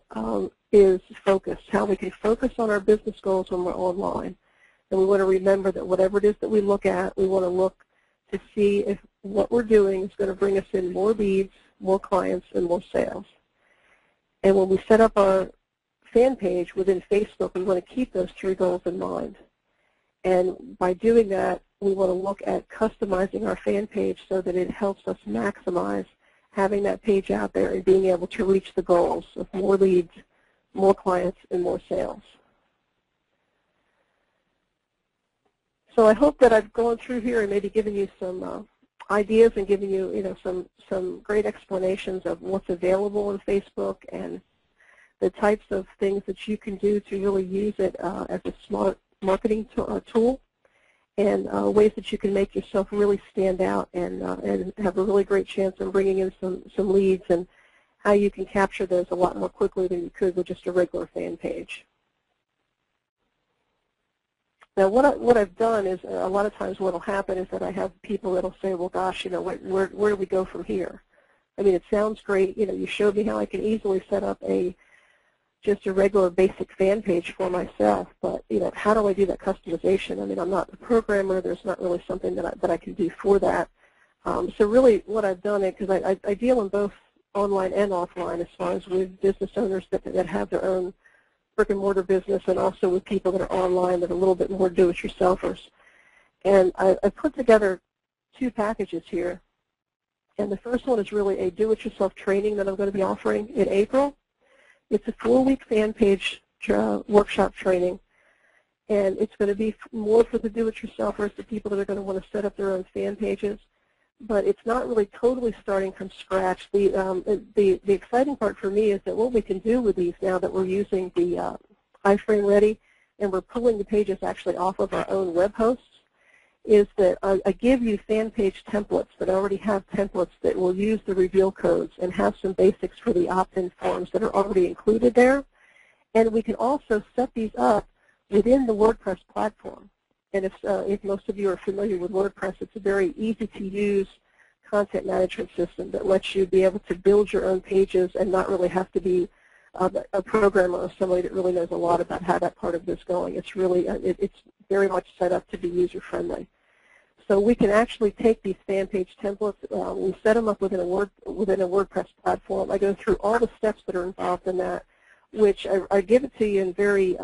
Speaker 2: is focus. How we can focus on our business goals when we're online. And we want to remember that whatever it is that we look at, we want to look to see if what we're doing is going to bring us in more leads, more clients, and more sales. And when we set up our fan page within Facebook, we want to keep those 3 goals in mind. And by doing that, we want to look at customizing our fan page so that it helps us maximize having that page out there and being able to reach the goals of more leads, more clients, and more sales. So I hope that I've gone through here and maybe given you some ideas and given you, some great explanations of what's available on Facebook and the types of things that you can do to really use it as a smart marketing tool, and ways that you can make yourself really stand out and have a really great chance of bringing in some leads, and how you can capture those a lot more quickly than you could with just a regular fan page. Now, what I've done is a lot of times what will happen is that I have people that will say, well, gosh, where do we go from here? I mean, it sounds great. You showed me how I can easily set up just a regular basic fan page for myself, but how do I do that customization? I mean, I'm not a programmer. There's not really something that I can do for that. So really, what I've done is because I deal in both online and offline, as far as with business owners that have their own brick-and-mortar business, and also with people that are online that are a little bit more do-it-yourselfers. And I put together 2 packages here. And the first one is really a do-it-yourself training that I'm going to be offering in April. It's a 4-week fan page workshop training. And it's going to be more for the do-it-yourselfers, the people that are going to want to set up their own fan pages. But it's not really totally starting from scratch. The exciting part for me is that what we can do with these now that we're using the iframe ready and we're pulling the pages actually off of our own web hosts, is that I give you fan page templates that already have templates that will use the reveal codes and have some basics for the opt-in forms that are already included there. And we can also set these up within the WordPress platform. And if most of you are familiar with WordPress, it's a very easy-to-use content management system that lets you be able to build your own pages and not really have to be a programmer or somebody that really knows a lot about how that part of this is going. It's really it's very much set up to be user-friendly. So we can actually take these fan page templates. We set them up within a WordPress platform. I go through all the steps that are involved in that, which I give it to you in very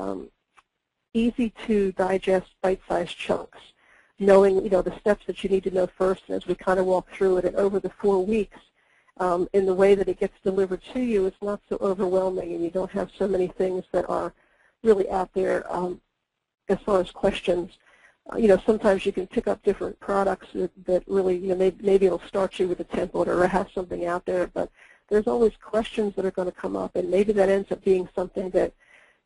Speaker 2: easy to digest bite-sized chunks, knowing the steps that you need to know first. And as we kind of walk through it, and over the 4 weeks, in the way that it gets delivered to you, it's not so overwhelming, and you don't have so many things that are really out there as far as questions. Sometimes you can pick up different products that really, maybe it'll start you with a template or have something out there, but there's always questions that are going to come up, and maybe that ends up being something that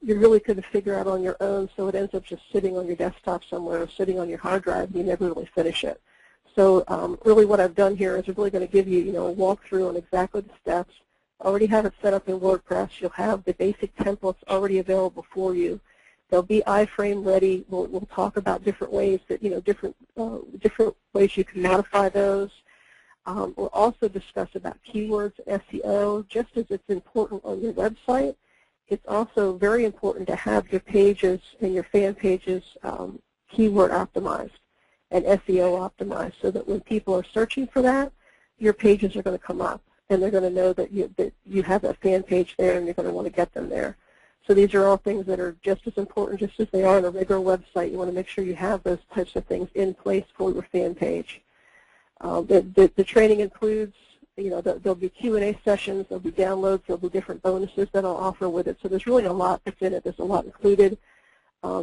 Speaker 2: you really couldn't figure out on your own, so it ends up just sitting on your desktop somewhere or sitting on your hard drive, and you never really finish it. So really what I've done here is I'm really going to give you, a walkthrough on exactly the steps. I already have it set up in WordPress. You'll have the basic templates already available for you. They'll be iframe ready. We'll talk about different ways that, different ways you can modify those. We'll also discuss about keywords, SEO, just as it's important on your website. It's also very important to have your pages and your fan pages keyword optimized and SEO optimized, so that when people are searching for that, your pages are going to come up, and they're going to know that you have a fan page there, and you're going to want to get them there. So these are all things that are just as important, just as they are on a regular website. You want to make sure you have those types of things in place for your fan page. The training includes, there'll be Q&A sessions, there'll be downloads, there'll be different bonuses that I'll offer with it. So there's really a lot that's in it. There's a lot included.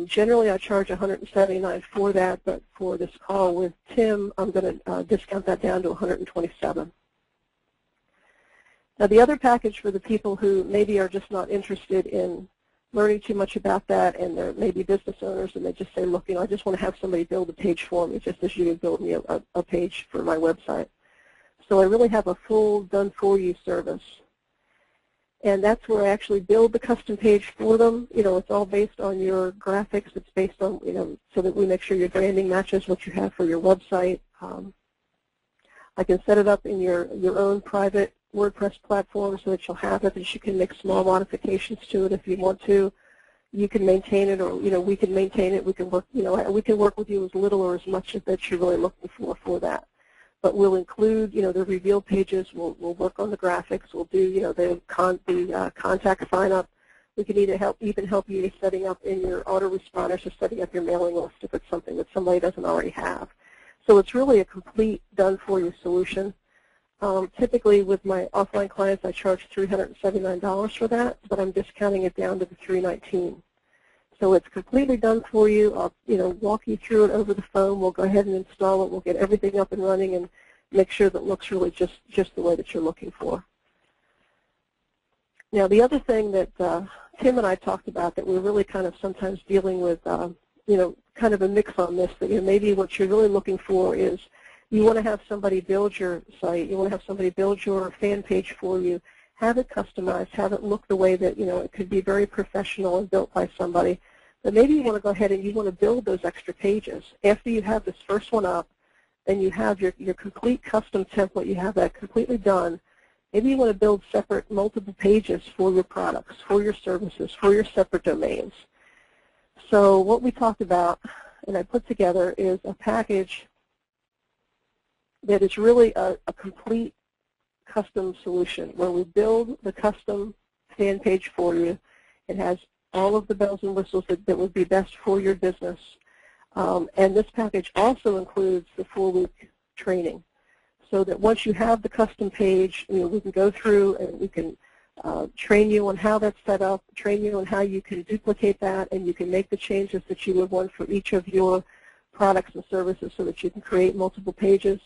Speaker 2: Generally, I charge $179 for that, but for this call with Tim, I'm going to discount that down to $127. Now, the other package for the people who maybe are just not interested in learning too much about that, and they're maybe business owners, and they just say, look, I just want to have somebody build a page for me, just as you would build me a page for my website. So I really have a full done-for-you service. And that's where I actually build the custom page for them. It's all based on your graphics. It's based on, so that we make sure your branding matches what you have for your website. I can set it up in your own private WordPress platform so that you'll have it, that you can make small modifications to it if you want to. You can maintain it, or we can maintain it. We can work, we can work with you as little or as much as that you're really looking for that. But we'll include, the reveal pages. We'll work on the graphics. We'll do, the contact sign up. We can even help you setting up in your autoresponders or setting up your mailing list if it's something that somebody doesn't already have. So it's really a complete done-for-you solution. Typically with my offline clients, I charge $379 for that, but I'm discounting it down to the $319. So it's completely done for you. I'll walk you through it over the phone. We'll go ahead and install it. We'll get everything up and running and make sure that it looks really just the way that you're looking for. Now, the other thing that Tim and I talked about that we're really kind of sometimes dealing with, kind of a mix on this, that maybe what you're really looking for is you want to have somebody build your site, you want to have somebody build your fan page for you, have it customized, have it look the way that, it could be very professional and built by somebody. But maybe you want to go ahead and you want to build those extra pages. After you have this first one up, and you have your complete custom template, you have that completely done, maybe you want to build separate multiple pages for your products, for your services, for your separate domains. So what we talked about and I put together is a package that is really a complete custom solution where we build the custom fan page for you. It has all of the bells and whistles that would be best for your business. And this package also includes the 4-week training, so that once you have the custom page, we can go through and we can train you on how that's set up, train you on how you can duplicate that, and you can make the changes that you would want for each of your products and services so that you can create multiple pages.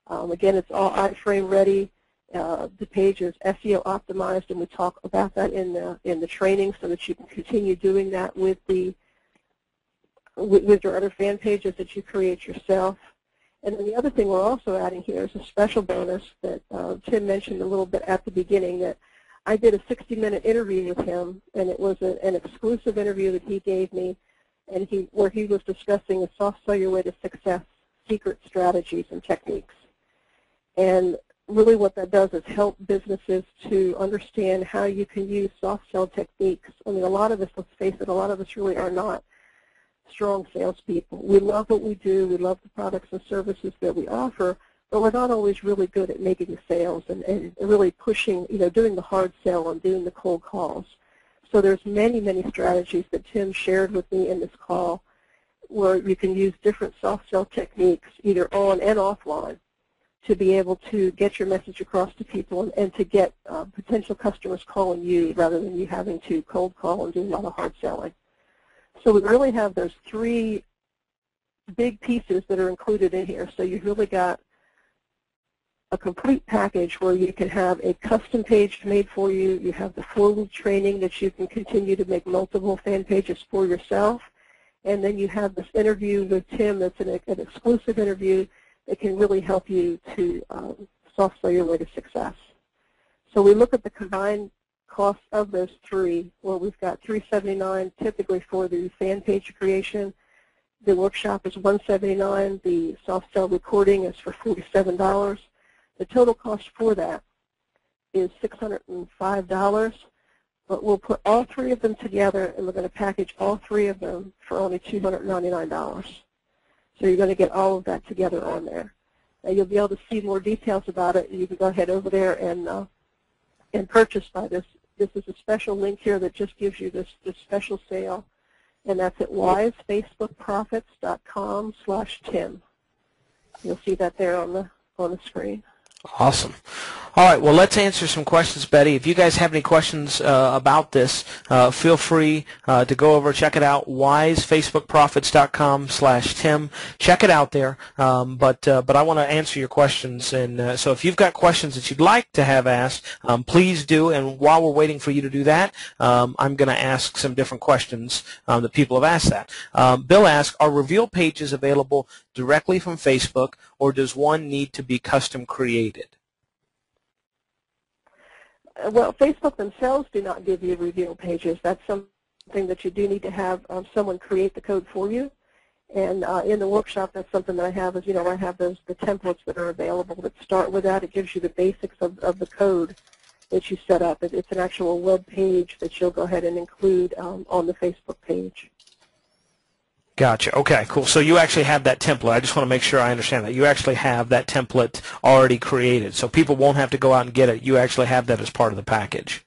Speaker 2: Again, it's all iframe ready. The page is SEO optimized, and we talk about that in the training so that you can continue doing that with your other fan pages that you create yourself. And then the other thing we're also adding here is a special bonus that Tim mentioned a little bit at the beginning, that I did a 60-minute interview with him, and it was an exclusive interview that he gave me, and where he was discussing the soft sell your way to success, secret strategies and techniques. And really what that does is help businesses to understand how you can use soft sell techniques. I mean, a lot of us, let's face it, a lot of us really are not strong salespeople. We love what we do. We love the products and services that we offer, but we're not always really good at making the sales and really pushing, doing the hard sell and doing the cold calls. So there's many, many strategies that Tim shared with me in this call where you can use different soft sell techniques, either on and offline, to be able to get your message across to people and to get potential customers calling you rather than you having to cold call and do a lot of hard selling. So we really have those 3 big pieces that are included in here. So you've really got a complete package where you can have a custom page made for you. You have the 4-week training that you can continue to make multiple fan pages for yourself. And then you have this interview with Tim that's an exclusive interview that can really help you to soft sell your way to success. So we look at the combined cost of those 3, where we've got $379 typically for the fan page creation. The workshop is $179. The soft sell recording is for $47. The total cost for that is $605. But we'll put all 3 of them together, and we're going to package all 3 of them for only $299. So you're going to get all of that together on there. Now you'll be able to see more details about it, and you can go ahead over there and purchase by this. This is a special link here that just gives you this special sale, and that's at wisefacebookprofits.com/Tim. You'll see that there on the screen.
Speaker 3: Awesome. All right, well, let's answer some questions, Betty. If you guys have any questions about this, feel free to go over, check it out, wisefacebookprofits.com/Tim. Check it out there, but I want to answer your questions. And so if you've got questions that you'd like to have asked, please do. And while we're waiting for you to do that, I'm going to ask some different questions that people have asked that. Bill asked, are reveal pages available directly from Facebook, or does one need to be custom created?
Speaker 2: Well, Facebook themselves do not give you reveal pages. That's something that you do need to have someone create the code for you. And in the workshop, that's something that I have is, I have the templates that are available that start with that. It gives you the basics of the code that you set up. It's an actual web page that you'll go ahead and include on the Facebook page.
Speaker 3: Gotcha. Okay, cool. So you actually have that template. I just want to make sure I understand that. You actually have that template already created, so people won't have to go out and get it. You actually have that as part of the package.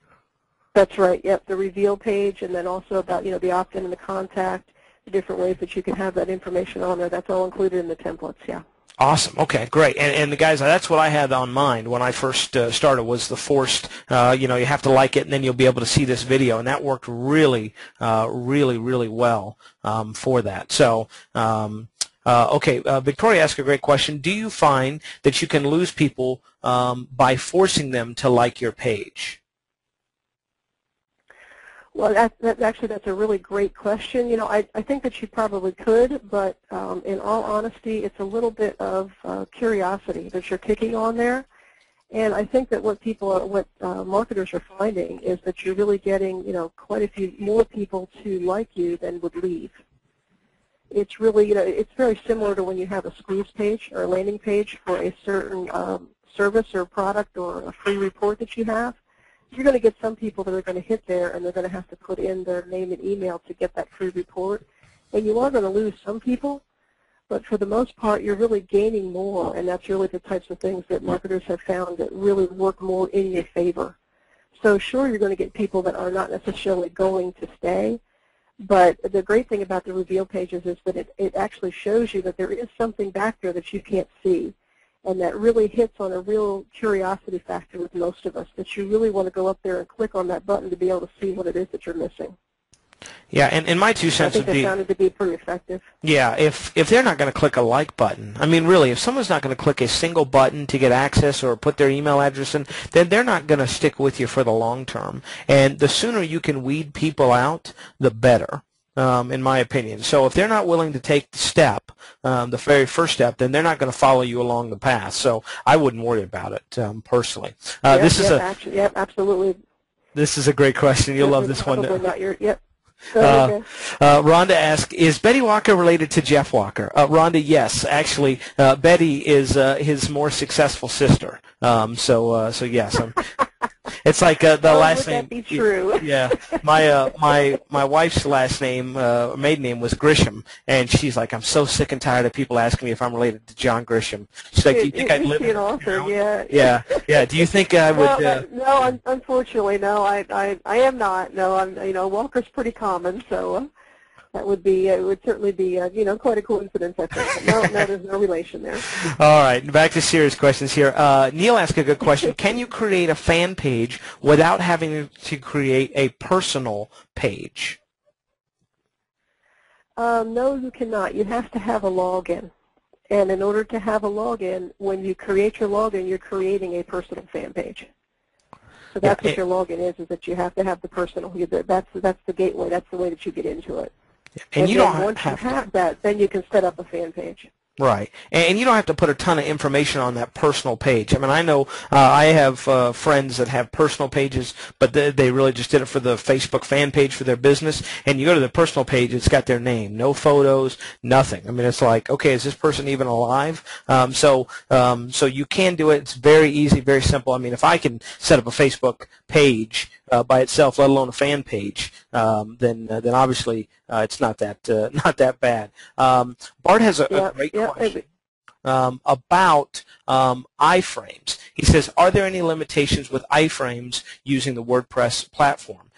Speaker 2: That's right. Yep, the reveal page, and then also about the opt-in and the contact, the different ways that you can have that information on there. That's all included in the templates. Yeah.
Speaker 3: Awesome. Okay, great. And the guys, that's what I had on mind when I first started, was the forced, you have to like it, and then you'll be able to see this video, and that worked really, really well for that. So, okay, Victoria asked a great question. Do you find that you can lose people by forcing them to like your page?
Speaker 2: Well, that's a really great question. I think that you probably could, but in all honesty, it's a little bit of curiosity that you're kicking on there. And I think that what marketers are finding is that you're really getting, quite a few more people to like you than would leave. It's really, it's very similar to when you have a squeeze page or a landing page for a certain service or product or a free report that you have. You're going to get some people that are going to hit there, and they're going to have to put in their name and email to get that free report. And you are going to lose some people, but for the most part, you're really gaining more, and that's really the types of things that marketers have found that really work more in your favor. So sure, you're going to get people that are not necessarily going to stay, but the great thing about the reveal pages is that it actually shows you that there is something back there that you can't see. And that really hits on a real curiosity factor with most of us, that you really want to go up there and click on that button to be able to see what it is that you're missing.
Speaker 3: Yeah, and my 2 cents would be,
Speaker 2: I think that sounded to be pretty effective.
Speaker 3: Yeah, if they're not going to click a like button, I mean, really, if someone's not going to click a single button to get access or put their email address in, then they're not going to stick with you for the long term. And the sooner you can weed people out, the better. In my opinion. So if they're not willing to take the step, the very first step, then they're not going to follow you along the path. So I wouldn't worry about it personally.
Speaker 2: Absolutely.
Speaker 3: This is a great question. You'll love this one.
Speaker 2: Yep.
Speaker 3: Rhonda asked, is Betty Walker related to Jeff Walker? Rhonda, yes. Actually, Betty is his more successful sister. So yes. It's like the last name.
Speaker 2: Would that be true?
Speaker 3: Yeah, my wife's last name, maiden name, was Grisham, and she's like, I'm so sick and tired of people asking me if I'm related to John Grisham. She's like, do you think I'd live? Yeah. Do you think I would?
Speaker 2: No, unfortunately, no. I am not. No, Walker's pretty common, so that would be. It would certainly be, quite a coincidence, I think. No, there's no relation there.
Speaker 3: All right, back to serious questions here. Neil asked a good question. Can you create a fan page without having to create a personal page?
Speaker 2: No, you cannot. You have to have a login. And in order to have a login, when you create your login, you're creating a personal fan page. So that's what your login is that you have to have the personal. That's the gateway. That's the way that you get into it.
Speaker 3: And you don't
Speaker 2: once you have that, then you can set up a fan page.
Speaker 3: Right, and you don't have to put a ton of information on that personal page. I mean, I know I have friends that have personal pages, but they really just did it for the Facebook fan page for their business. And you go to the personal page, it's got their name, no photos, nothing. I mean, it's like, okay, is this person even alive? So you can do it. It's very easy, very simple. I mean, if I can set up a Facebook page by itself, let alone a fan page, then obviously it's not that bad. Bart has a great question about iframes. He says, are there any limitations with iframes using the WordPress platform?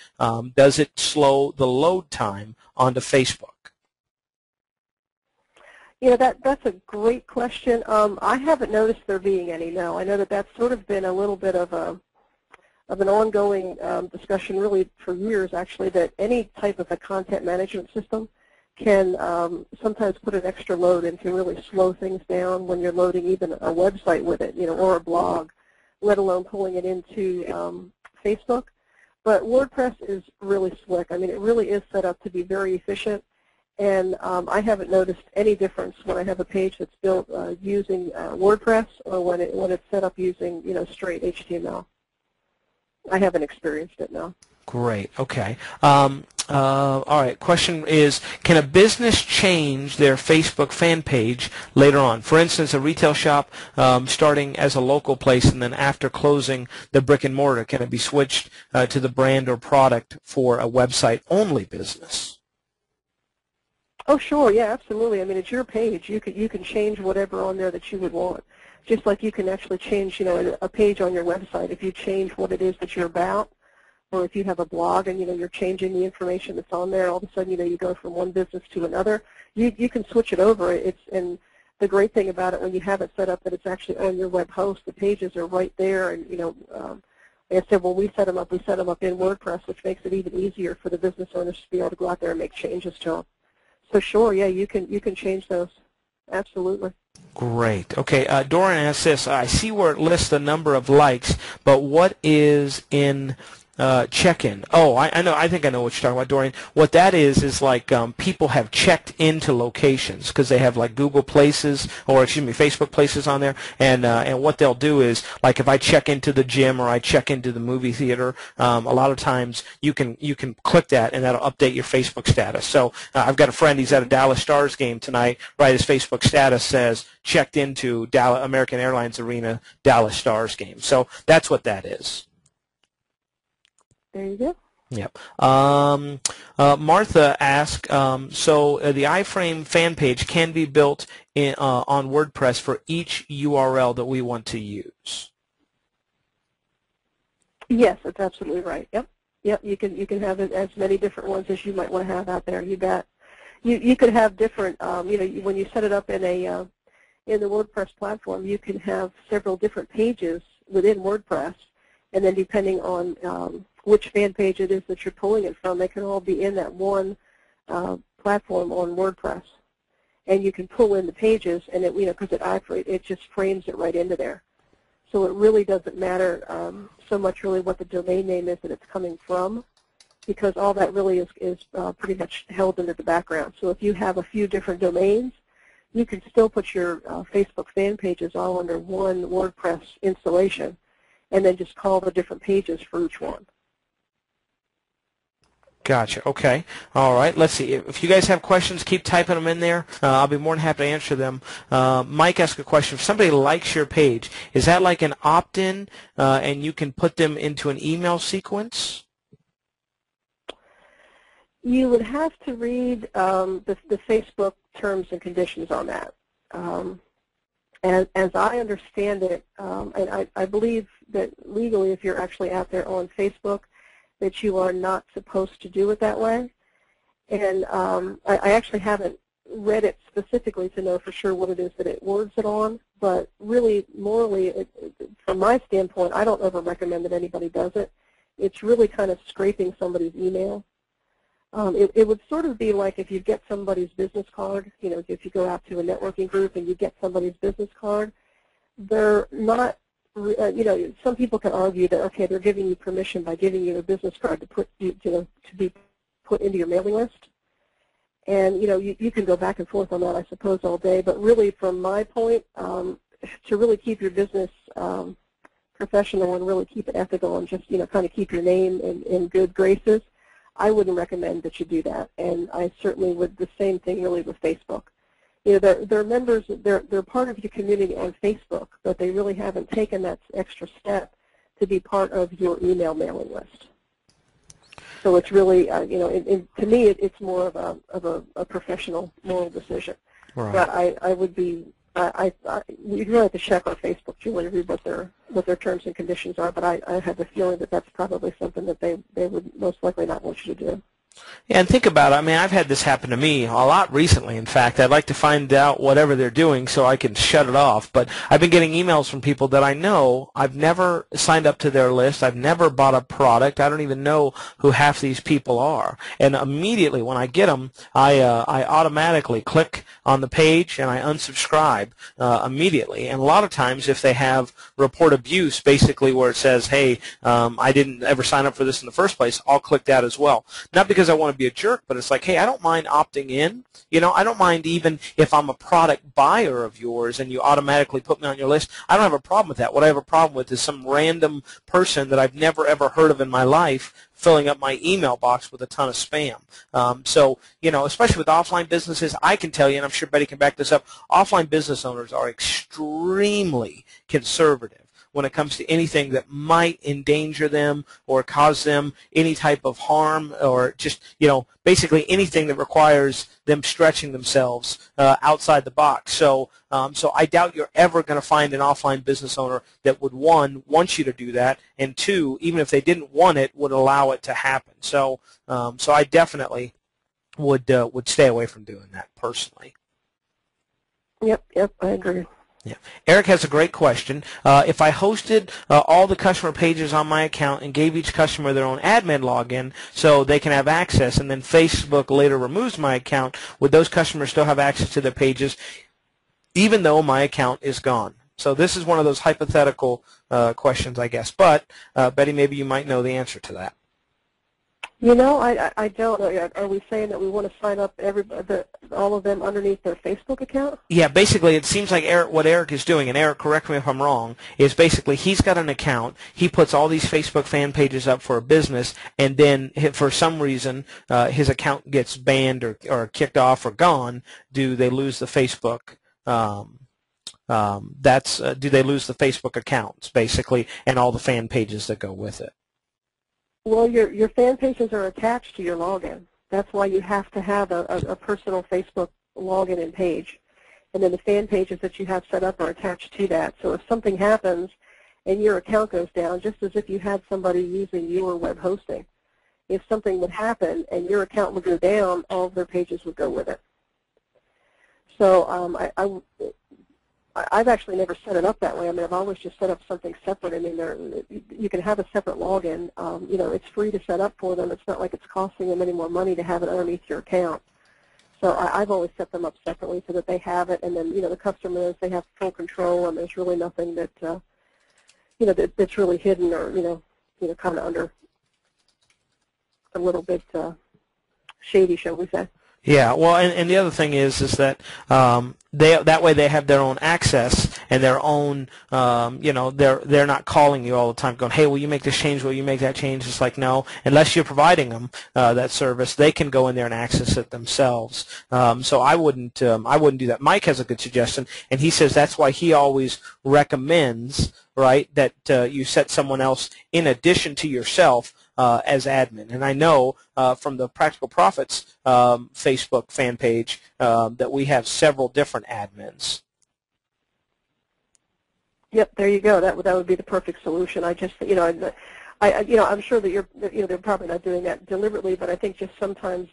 Speaker 3: Does it slow the load time onto Facebook?
Speaker 2: That's a great question. I haven't noticed there being any, no. I know that's sort of been a little bit of an ongoing discussion really for years, actually, that any type of a content management system can sometimes put an extra load and can really slow things down when you're loading even a website with it, or a blog, let alone pulling it into Facebook. But WordPress is really slick. I mean, it really is set up to be very efficient, and I haven't noticed any difference when I have a page that's built using WordPress or when it's set up using, straight HTML. I haven't experienced it, no.
Speaker 3: Great. Okay. All right. Question is, can a business change their Facebook fan page later on? For instance, a retail shop starting as a local place and then after closing the brick and mortar, can it be switched to the brand or product for a website-only business?
Speaker 2: Oh, sure. Yeah, absolutely. I mean, it's your page. You can change whatever on there that you would want. Just like you can actually change, a page on your website. If you change what it is that you're about, or if you have a blog and you're changing the information that's on there, all of a sudden you go from one business to another, you can switch it over. And the great thing about it when you have it set up that it's actually on your web host, the pages are right there, and like I said, when we set them up in WordPress, which makes it even easier for the business owners to be able to go out there and make changes to them. So sure, yeah, you can change those. Absolutely.
Speaker 3: Great. Okay, Doran asks this. I see where it lists the number of likes, but what is in check-in? Oh, I know. I think I know what you're talking about, Dorian. What that is like people have checked into locations because they have like Google Places or Facebook Places on there, and what they'll do is like if I check into the gym or I check into the movie theater, a lot of times you can click that and that'll update your Facebook status. So I've got a friend. He's at a Dallas Stars game tonight. Right, his Facebook status says checked into American Airlines Arena Dallas Stars game. So that's what that is.
Speaker 2: There you go.
Speaker 3: Yep. Martha asked, so the iframe fan page can be built on WordPress for each URL that we want to use. Yes,
Speaker 2: that's absolutely right. Yep. You can have as many different ones as you might want to have out there. You bet. You could have different. When you set it up in the WordPress platform, you can have several different pages within WordPress, and then depending on which fan page it is that you're pulling it from, they can all be in that one platform on WordPress, and you can pull in the pages, and because it just frames it right into there. So it really doesn't matter so much really what the domain name is that it's coming from, because all that really is pretty much held into the background. So if you have a few different domains, you can still put your Facebook fan pages all under one WordPress installation, and then just call the different pages for each one.
Speaker 3: Gotcha. Okay. All right. Let's see. If you guys have questions, keep typing them in there. I'll be more than happy to answer them. Mike asked a question. If somebody likes your page, is that like an opt-in and you can put them into an email sequence?
Speaker 2: You would have to read the Facebook terms and conditions on that. As I understand it, and I believe that legally if you're actually out there on Facebook, that you are not supposed to do it that way. And I actually haven't read it specifically to know for sure what it is that it words it on, but really morally, from my standpoint, I don't ever recommend that anybody does it. It's really kind of scraping somebody's email. It would sort of be like if you get somebody's business card, if you go out to a networking group and you get somebody's business card, they're not, some people can argue that, okay, they're giving you permission by giving you a business card to be put into your mailing list. And, you can go back and forth on that, I suppose, all day. But really, from my point, to really keep your business professional and really keep it ethical and just, kind of keep your name in good graces, I wouldn't recommend that you do that. And I certainly would the same thing really with Facebook. They're members, they're part of your community on Facebook, but they really haven't taken that extra step to be part of your email mailing list. So it's really, to me, it's more of a professional moral decision. Right. But I would be, you'd really have to check on Facebook, Julie, read what their terms and conditions are. But I have a feeling that that's probably something that they would most likely not want you to do.
Speaker 3: Yeah, and think about it. I mean, I've had this happen to me a lot recently, in fact. I'd like to find out whatever they're doing so I can shut it off. But I've been getting emails from people that I know. I've never signed up to their list. I've never bought a product. I don't even know who half these people are. And immediately when I get them, I automatically click on the page and I unsubscribe immediately. And a lot of times if they have report abuse, basically where it says, hey, I didn't ever sign up for this in the first place, I'll click that as well. Not because I want to be a jerk, but it's like, hey, I don't mind opting in. I don't mind even if I'm a product buyer of yours and you automatically put me on your list. I don't have a problem with that. What I have a problem with is some random person that I've never, ever heard of in my life filling up my email box with a ton of spam. So, especially with offline businesses, I can tell you, and I'm sure Betty can back this up, offline business owners are extremely conservative when it comes to anything that might endanger them or cause them any type of harm, or just, basically anything that requires them stretching themselves outside the box. So I doubt you're ever going to find an offline business owner that would, one, want you to do that, and two, even if they didn't want it, would allow it to happen. So I definitely would stay away from doing that personally.
Speaker 2: Yep, I agree.
Speaker 3: Yeah. Eric has a great question. If I hosted all the customer pages on my account and gave each customer their own admin login so they can have access, and then Facebook later removes my account, would those customers still have access to their pages even though my account is gone? So this is one of those hypothetical questions, I guess. But, Betty, maybe you might know the answer to that.
Speaker 2: I don't know. Are we saying that we want to sign up all of them underneath their Facebook account? Yeah,
Speaker 3: basically it seems like what Eric is doing, and Eric, correct me if I'm wrong, is basically he's got an account, he puts all these Facebook fan pages up for a business, and then for some reason his account gets banned or kicked off or gone. Do they lose the Facebook? Do they lose the Facebook accounts, basically, and all the fan pages that go with it?
Speaker 2: Well, your fan pages are attached to your login. That's why you have to have a personal Facebook login and page. And then the fan pages that you have set up are attached to that. So if something happens and your account goes down, just as if you had somebody using your web hosting, if something would happen and your account would go down, all of their pages would go with it. So I've actually never set it up that way. I mean, I've always just set up something separate. I mean, you can have a separate login. It's free to set up for them. It's not like it's costing them any more money to have it underneath your account. So I've always set them up separately so that they have it, and then the customers, they have full control, and there's really nothing that that's really hidden or kind of under a little bit shady, shall we say.
Speaker 3: Yeah, well, and the other thing is that that way they have their own access and their own, they're not calling you all the time going, hey, will you make this change, will you make that change? It's like, no, unless you're providing them that service, they can go in there and access it themselves. So I wouldn't do that. Mike has a good suggestion, and he says that's why he always recommends, right, that you set someone else in addition to yourself as admin. And I know from the Practical Profits Facebook fan page that we have several different admins.
Speaker 2: Yep, there you go. That would be the perfect solution. I just, I'm sure that they're probably not doing that deliberately, but I think just sometimes,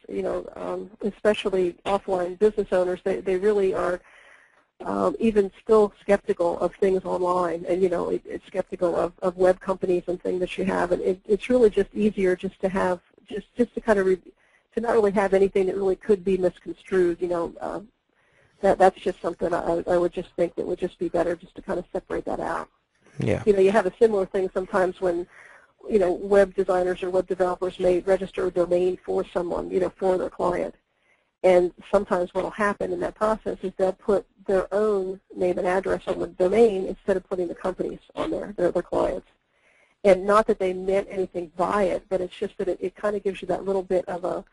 Speaker 2: especially offline business owners, they really are even still skeptical of things online, and it's skeptical of web companies and things that you have, and it's really just easier just to have just to kind of to not really have anything that really could be misconstrued. That's just something I would just think that would just be better just to kind of separate that out.
Speaker 3: Yeah.
Speaker 2: You have a similar thing sometimes when web designers or web developers may register a domain for someone, for their client. And sometimes what will happen in that process is they'll put their own name and address on the domain instead of putting the company's on there, their clients. And not that they meant anything by it, but it's just that it kind of gives you that little bit of a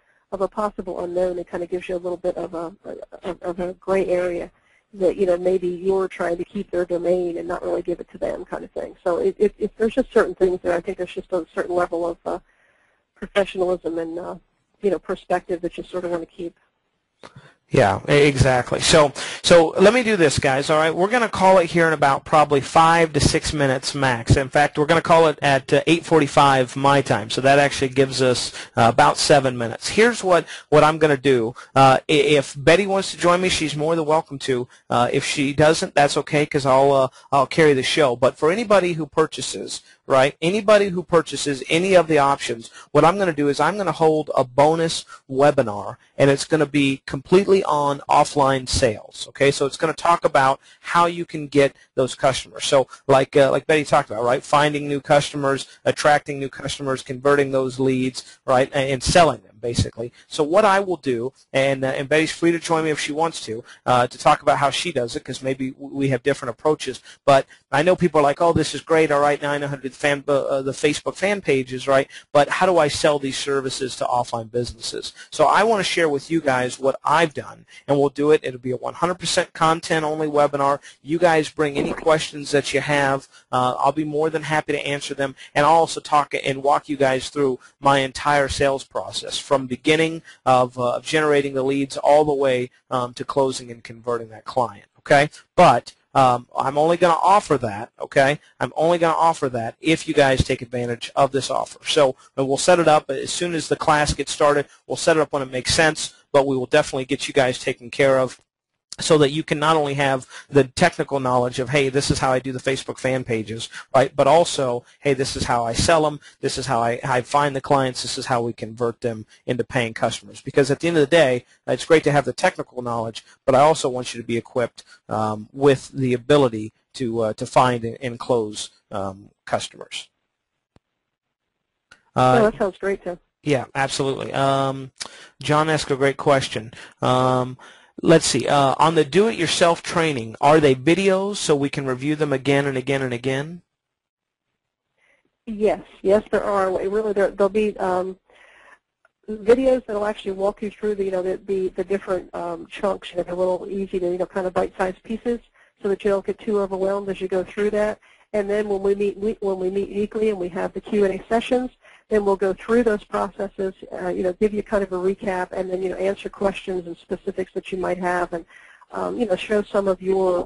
Speaker 2: possible unknown. It kind of gives you a little bit of a gray area that maybe you're trying to keep their domain and not really give it to them, kind of thing. So there's just certain things that I think there's just a certain level of professionalism and perspective that you sort of want to keep.
Speaker 3: Yeah, exactly. So let me do this, guys. All right, we're going to call it here in about probably 5 to 6 minutes max. In fact, we're going to call it at 8:45 my time. So that actually gives us about 7 minutes. Here's what I'm going to do. If Betty wants to join me, she's more than welcome to. If she doesn't, that's okay, because I'll carry the show. But for anybody who purchases, right, anybody who purchases any of the options, what I'm going to do is I'm going to hold a bonus webinar, and it's going to be completely on offline sales. Okay, so it's going to talk about how you can get those customers. So like Betty talked about, right, finding new customers, attracting new customers, converting those leads, right, and selling them, basically. So what I will do, and Betty's free to join me if she wants to talk about how she does it, because maybe we have different approaches. But I know people are like, oh, this is great, all right, now I know how to do the Facebook fan pages, right, but how do I sell these services to offline businesses? So I want to share with you guys what I've done, and we'll do it. It'll be a 100% content-only webinar. You guys bring any questions that you have. I'll be more than happy to answer them, and I'll also talk and walk you guys through my entire sales process from beginning of generating the leads all the way to closing and converting that client, okay? But I'm only going to offer that, okay? I'm only going to offer that if you guys take advantage of this offer. So we'll set it up as soon as the class gets started. We'll set it up when it makes sense, but we will definitely get you guys taken care of, so that you can not only have the technical knowledge of, hey, this is how I do the Facebook fan pages, right, but also, hey, this is how I sell them, this is how I find the clients, this is how we convert them into paying customers. Because at the end of the day, it's great to have the technical knowledge, but I also want you to be equipped with the ability to find and close customers.
Speaker 2: That sounds great, Tim.
Speaker 3: Yeah, absolutely. John asked a great question. Let's see. On the do-it-yourself training, are they videos so we can review them again and again and again?
Speaker 2: Yes, there are. Really, there'll be videos that'll actually walk you through the different chunks. They're a little easy to kind of bite-sized pieces, so that you don't get too overwhelmed as you go through that. And then when we meet weekly and we have the Q&A sessions, then we'll go through those processes, give you kind of a recap, and then answer questions and specifics that you might have, and show some of your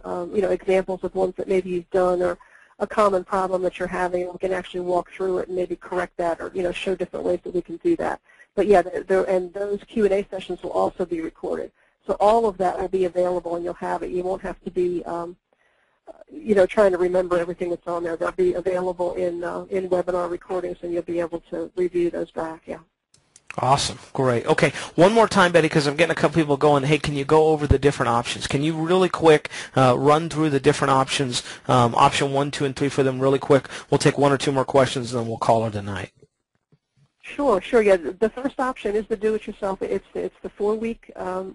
Speaker 2: examples of ones that maybe you've done, or a common problem that you're having, and we can actually walk through it and maybe correct that, or show different ways that we can do that. But yeah, and those Q&A sessions will also be recorded, so all of that will be available, and you'll have it. You won't have to be trying to remember everything that's on there. They'll be available in webinar recordings, and you'll be able to review those back. Yeah.
Speaker 3: Awesome. Great. Okay. One more time, Betty, because I'm getting a couple people going. Hey, can you go over the different options? Can you really quick run through the different options, option 1, 2, and 3 for them really quick? We'll take 1 or 2 more questions, and then we'll call it a night.
Speaker 2: Sure. Yeah, the first option is the do-it-yourself. It's the 4-week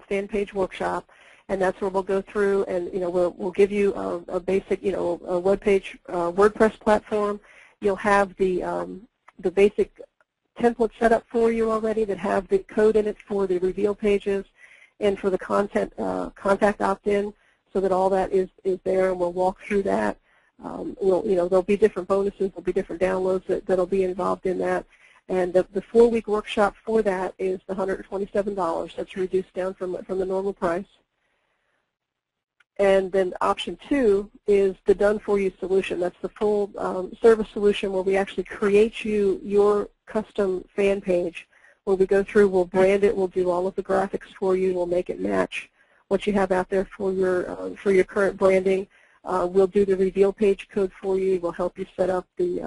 Speaker 2: fan page workshop. And that's where we'll go through, and we'll give you a basic, a web page WordPress platform. You'll have the basic template set up for you already that have the code in it for the reveal pages and for the contact opt-in, so that all that is there, and we'll walk through that. There'll be different bonuses, there'll be different downloads that'll be involved in that. And the 4-week workshop for that is the $127. That's reduced down from the normal price. And then option 2 is the done-for-you solution. That's the full service solution where we actually create your custom fan page. When we go through, we'll brand it, we'll do all of the graphics for you, we'll make it match what you have out there for your current branding. We'll do the reveal page code for you. We'll help you set up the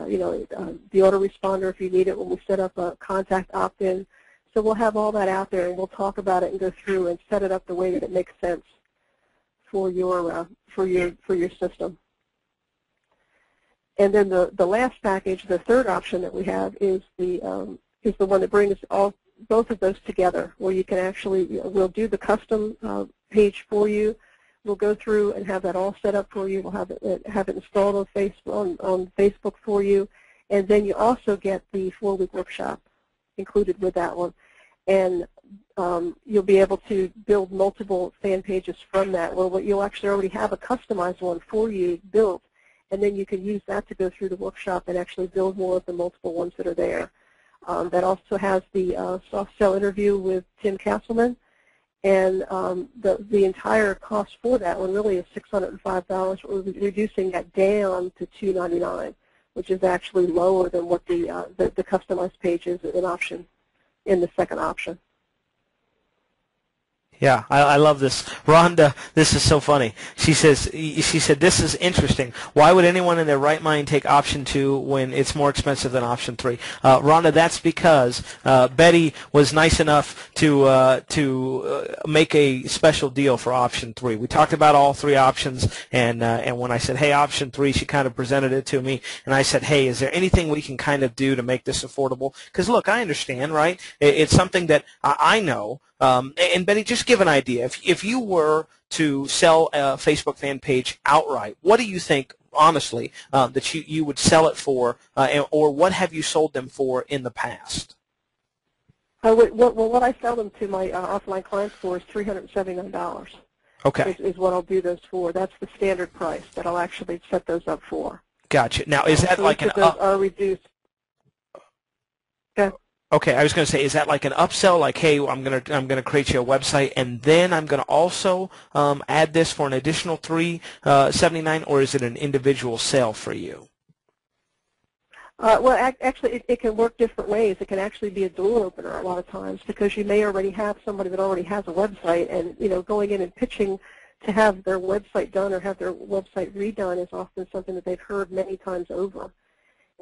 Speaker 2: autoresponder if you need it when we set up a contact opt-in. So we'll have all that out there, and we'll talk about it and go through and set it up the way that it makes sense for your system. And then the last package, the third option that we have, is the one that brings both of those together, where you can actually, we'll do the custom page for you. We'll go through and have that all set up for you. We'll have it installed on Facebook for you, and then you also get the 4-week workshop included with that one. And you'll be able to build multiple fan pages from that. Well, you'll actually already have a customized one for you built, and then you can use that to go through the workshop and actually build more of the multiple ones that are there. That also has the soft sell interview with Tim Castleman, and the entire cost for that one really is $605. We're reducing that down to $299, which is actually lower than what the customized page is an option in the second option.
Speaker 3: Yeah, I love this. Rhonda, this is so funny. She said, this is interesting. Why would anyone in their right mind take option 2 when it's more expensive than option 3? Rhonda, that's because Betty was nice enough to make a special deal for option 3. We talked about all 3 options, and when I said, hey, option 3, she kind of presented it to me, and I said, hey, is there anything we can kind of do to make this affordable? Because, look, I understand, right? It's something that I know. And Betty, just give an idea. If you were to sell a Facebook fan page outright, what do you think, honestly, that you would sell it for, or what have you sold them for in the past?
Speaker 2: What I sell them to my offline clients for is $379.
Speaker 3: Okay.
Speaker 2: Is what I'll do those for. That's the standard price that I'll actually set those up for.
Speaker 3: Gotcha. Now, is that like an
Speaker 2: are reduced? Okay.
Speaker 3: Okay, I was going to say, is that like an upsell? Like, hey, I'm gonna create you a website, and then I'm going to also add this for an additional $379, or is it an individual sale for you?
Speaker 2: Well, actually, it can work different ways. It can actually be a door opener a lot of times because you may already have somebody that already has a website, and going in and pitching to have their website done or have their website redone is often something that they've heard many times over.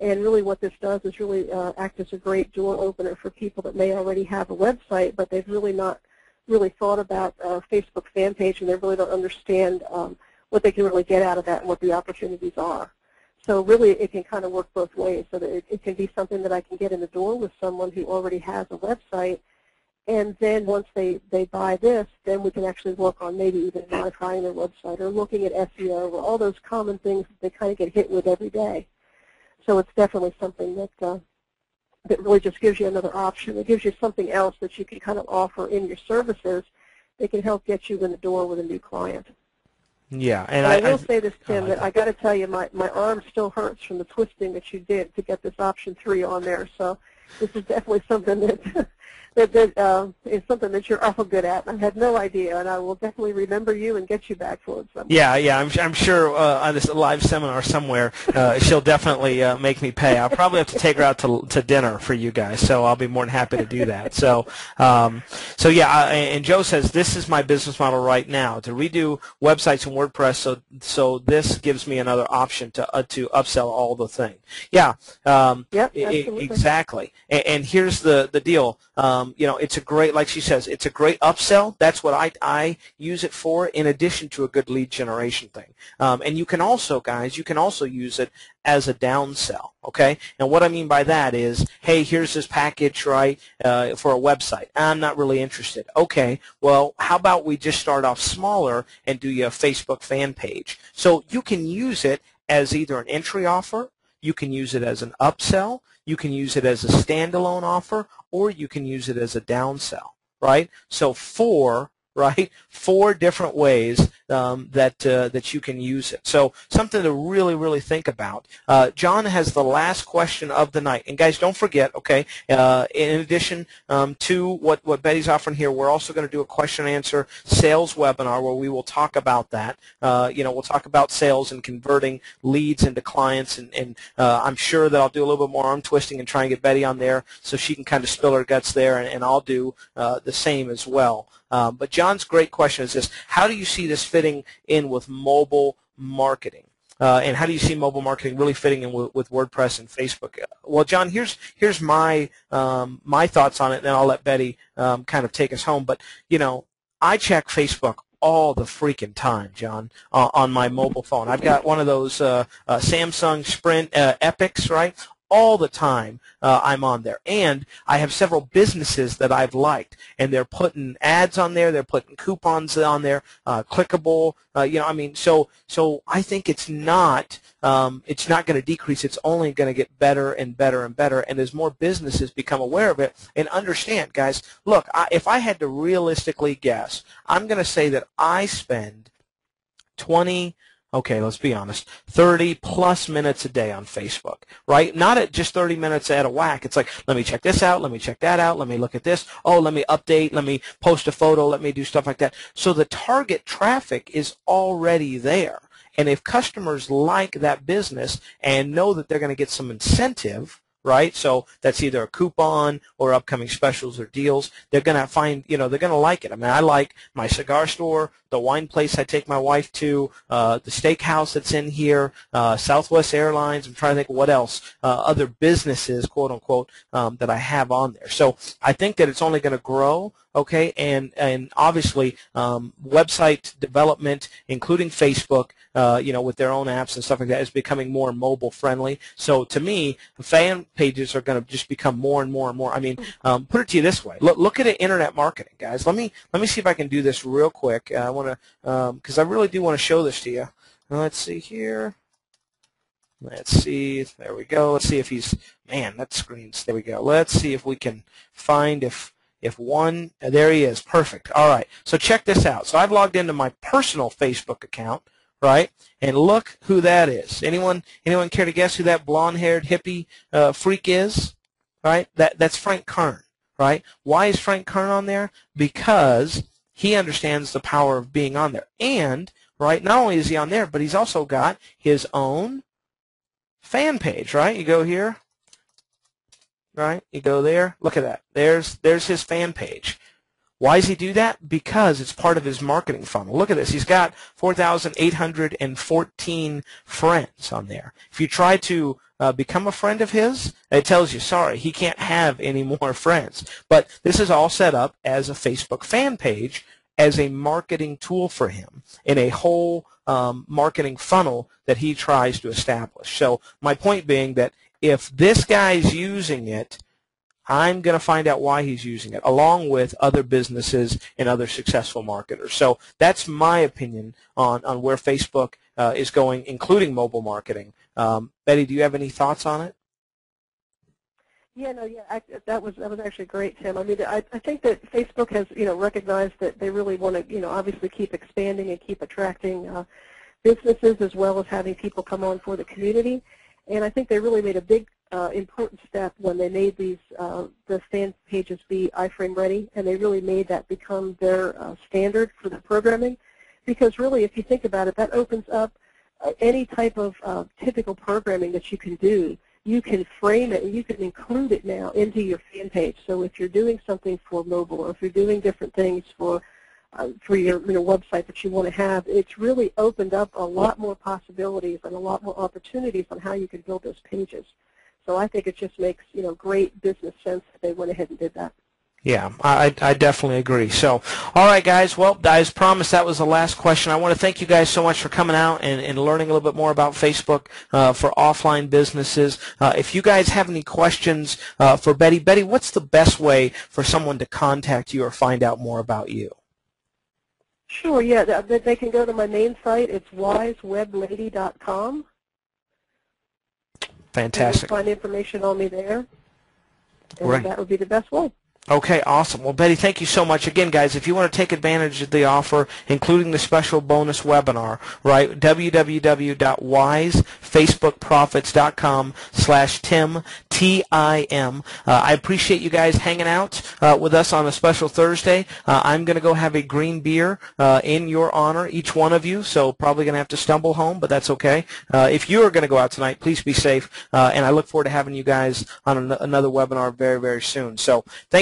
Speaker 2: And really what this does is really act as a great door opener for people that may already have a website, but they've really not really thought about a Facebook fan page, and they really don't understand what they can really get out of that and what the opportunities are. So really it can kind of work both ways, so that it can be something that I can get in the door with someone who already has a website, and then once they buy this, then we can actually work on maybe even modifying their website or looking at SEO or all those common things that they kind of get hit with every day. So it's definitely something that really just gives you another option. It gives you something else that you can kind of offer in your services that can help get you in the door with a new client.
Speaker 3: Yeah,
Speaker 2: and I will say this, Tim, that I got to tell you, my arm still hurts from the twisting that you did to get this option 3 on there. So this is definitely something that is something that you're awful good at. I had no idea, and I will definitely remember you and get you back for it someday.
Speaker 3: Yeah, I'm sure on this live seminar somewhere, she'll definitely make me pay. I'll probably have to take her out to dinner for you guys, so I'll be more than happy to do that. So yeah, and Joe says, this is my business model right now, to redo websites and WordPress, so this gives me another option to upsell all the thing. Yeah,
Speaker 2: yep,
Speaker 3: exactly. And here's the deal. It's a great, like she says, it's a great upsell. That's what I use it for, in addition to a good lead generation thing. And you can also, guys, use it as a downsell, okay? And what I mean by that is, hey, here's this package, right, for a website. I'm not really interested. Okay, well, how about we just start off smaller and do you a Facebook fan page? So you can use it as either an entry offer, you can use it as an upsell, you can use it as a standalone offer, or you can use it as a downsell, right? So four different ways that you can use it. So something to really, really think about. John has the last question of the night. And guys, don't forget, okay, in addition to what Betty's offering here, we're also going to do a question and answer sales webinar where we will talk about that. We'll talk about sales and converting leads into clients, and I'm sure that I'll do a little bit more arm twisting and try and get Betty on there so she can kind of spill her guts there, and I'll do the same as well. But John's great question is this: how do you see this fitting in with mobile marketing? And how do you see mobile marketing really fitting in with WordPress and Facebook? Well, John, here's my my thoughts on it, and then I'll let Betty kind of take us home. But I check Facebook all the freaking time, John, on my mobile phone. I've got one of those Samsung Sprint Epics, right? All the time I'm on there, and I have several businesses that I've liked, and they're putting ads on there, they're putting coupons on there, clickable, so I think it's not going to decrease. It's only going to get better and better and better, and as more businesses become aware of it and understand, guys, look, if I had to realistically guess, I'm going to say that I spend 20. Okay, let's be honest, 30-plus minutes a day on Facebook, right? Not at just 30 minutes at a whack. It's like, let me check this out, let me check that out, let me look at this, oh, let me update, let me post a photo, let me do stuff like that. So the target traffic is already there. And if customers like that business and know that they're going to get some incentive, right? So that's either a coupon or upcoming specials or deals. They're going to find, they're going to like it. I mean, I like my cigar store, the wine place I take my wife to, the steakhouse that's in here, Southwest Airlines. I'm trying to think of what else, other businesses, quote unquote, that I have on there. So I think that it's only going to grow. Okay, and obviously website development, including Facebook, with their own apps and stuff like that, is becoming more mobile friendly. So to me, fan pages are going to just become more and more and more. I mean, put it to you this way: look at it, internet marketing, guys. Let me see if I can do this real quick. I want to, because I really do want to show this to you. Let's see here. Let's see. There we go. Let's see if he's. Man, that screen's. There we go. Let's see if we can find if one, there he is, perfect. All right, so check this out. So I've logged into my personal Facebook account, right? And look who that is. Anyone care to guess who that blonde-haired hippie freak is? Right? That's Frank Kern, right? Why is Frank Kern on there? Because he understands the power of being on there. And, right, not only is he on there, but he's also got his own fan page, right? You go here. Right? You go there. Look at that. There's his fan page. Why does he do that? Because it's part of his marketing funnel. Look at this. He's got 4,814 friends on there. If you try to become a friend of his, it tells you, sorry, he can't have any more friends. But this is all set up as a Facebook fan page as a marketing tool for him in a whole marketing funnel that he tries to establish. So my point being that if this guy's using it, I'm going to find out why he's using it, along with other businesses and other successful marketers. So that's my opinion on where Facebook is going, including mobile marketing. Betty, do you have any thoughts on it?
Speaker 2: Yeah, no, yeah, that was actually great, Tim. I mean, I think that Facebook has, recognized that they really want to, obviously keep expanding and keep attracting businesses as well as having people come on for the community. And I think they really made a big, important step when they made these the fan pages be iframe ready, and they really made that become their standard for the programming. Because really, if you think about it, that opens up any type of typical programming that you can do. You can frame it and you can include it now into your fan page. So if you're doing something for mobile, or if you're doing different things for your website that you want to have, it's really opened up a lot more possibilities and a lot more opportunities on how you can build those pages. So I think it just makes great business sense that they went ahead and did that.
Speaker 3: Yeah, I definitely agree. So, all right, guys. Well, as promised, that was the last question. I want to thank you guys so much for coming out and learning a little bit more about Facebook for offline businesses. If you guys have any questions for Betty, what's the best way for someone to contact you or find out more about you?
Speaker 2: Sure, yeah. They can go to my main site. It's wiseweblady.com.
Speaker 3: Fantastic.
Speaker 2: You'll find information on me there, and
Speaker 3: Right.
Speaker 2: that would be the best way.
Speaker 3: Okay, awesome. Well, Betty, thank you so much. Again, guys, if you want to take advantage of the offer, including the special bonus webinar, right, www.wisefacebookprofits.com/Tim, T-I-M. I appreciate you guys hanging out with us on a special Thursday. I'm going to go have a green beer in your honor, each one of you, so probably going to have to stumble home, but that's okay. If you are going to go out tonight, please be safe, and I look forward to having you guys on another webinar very, very soon. So thanks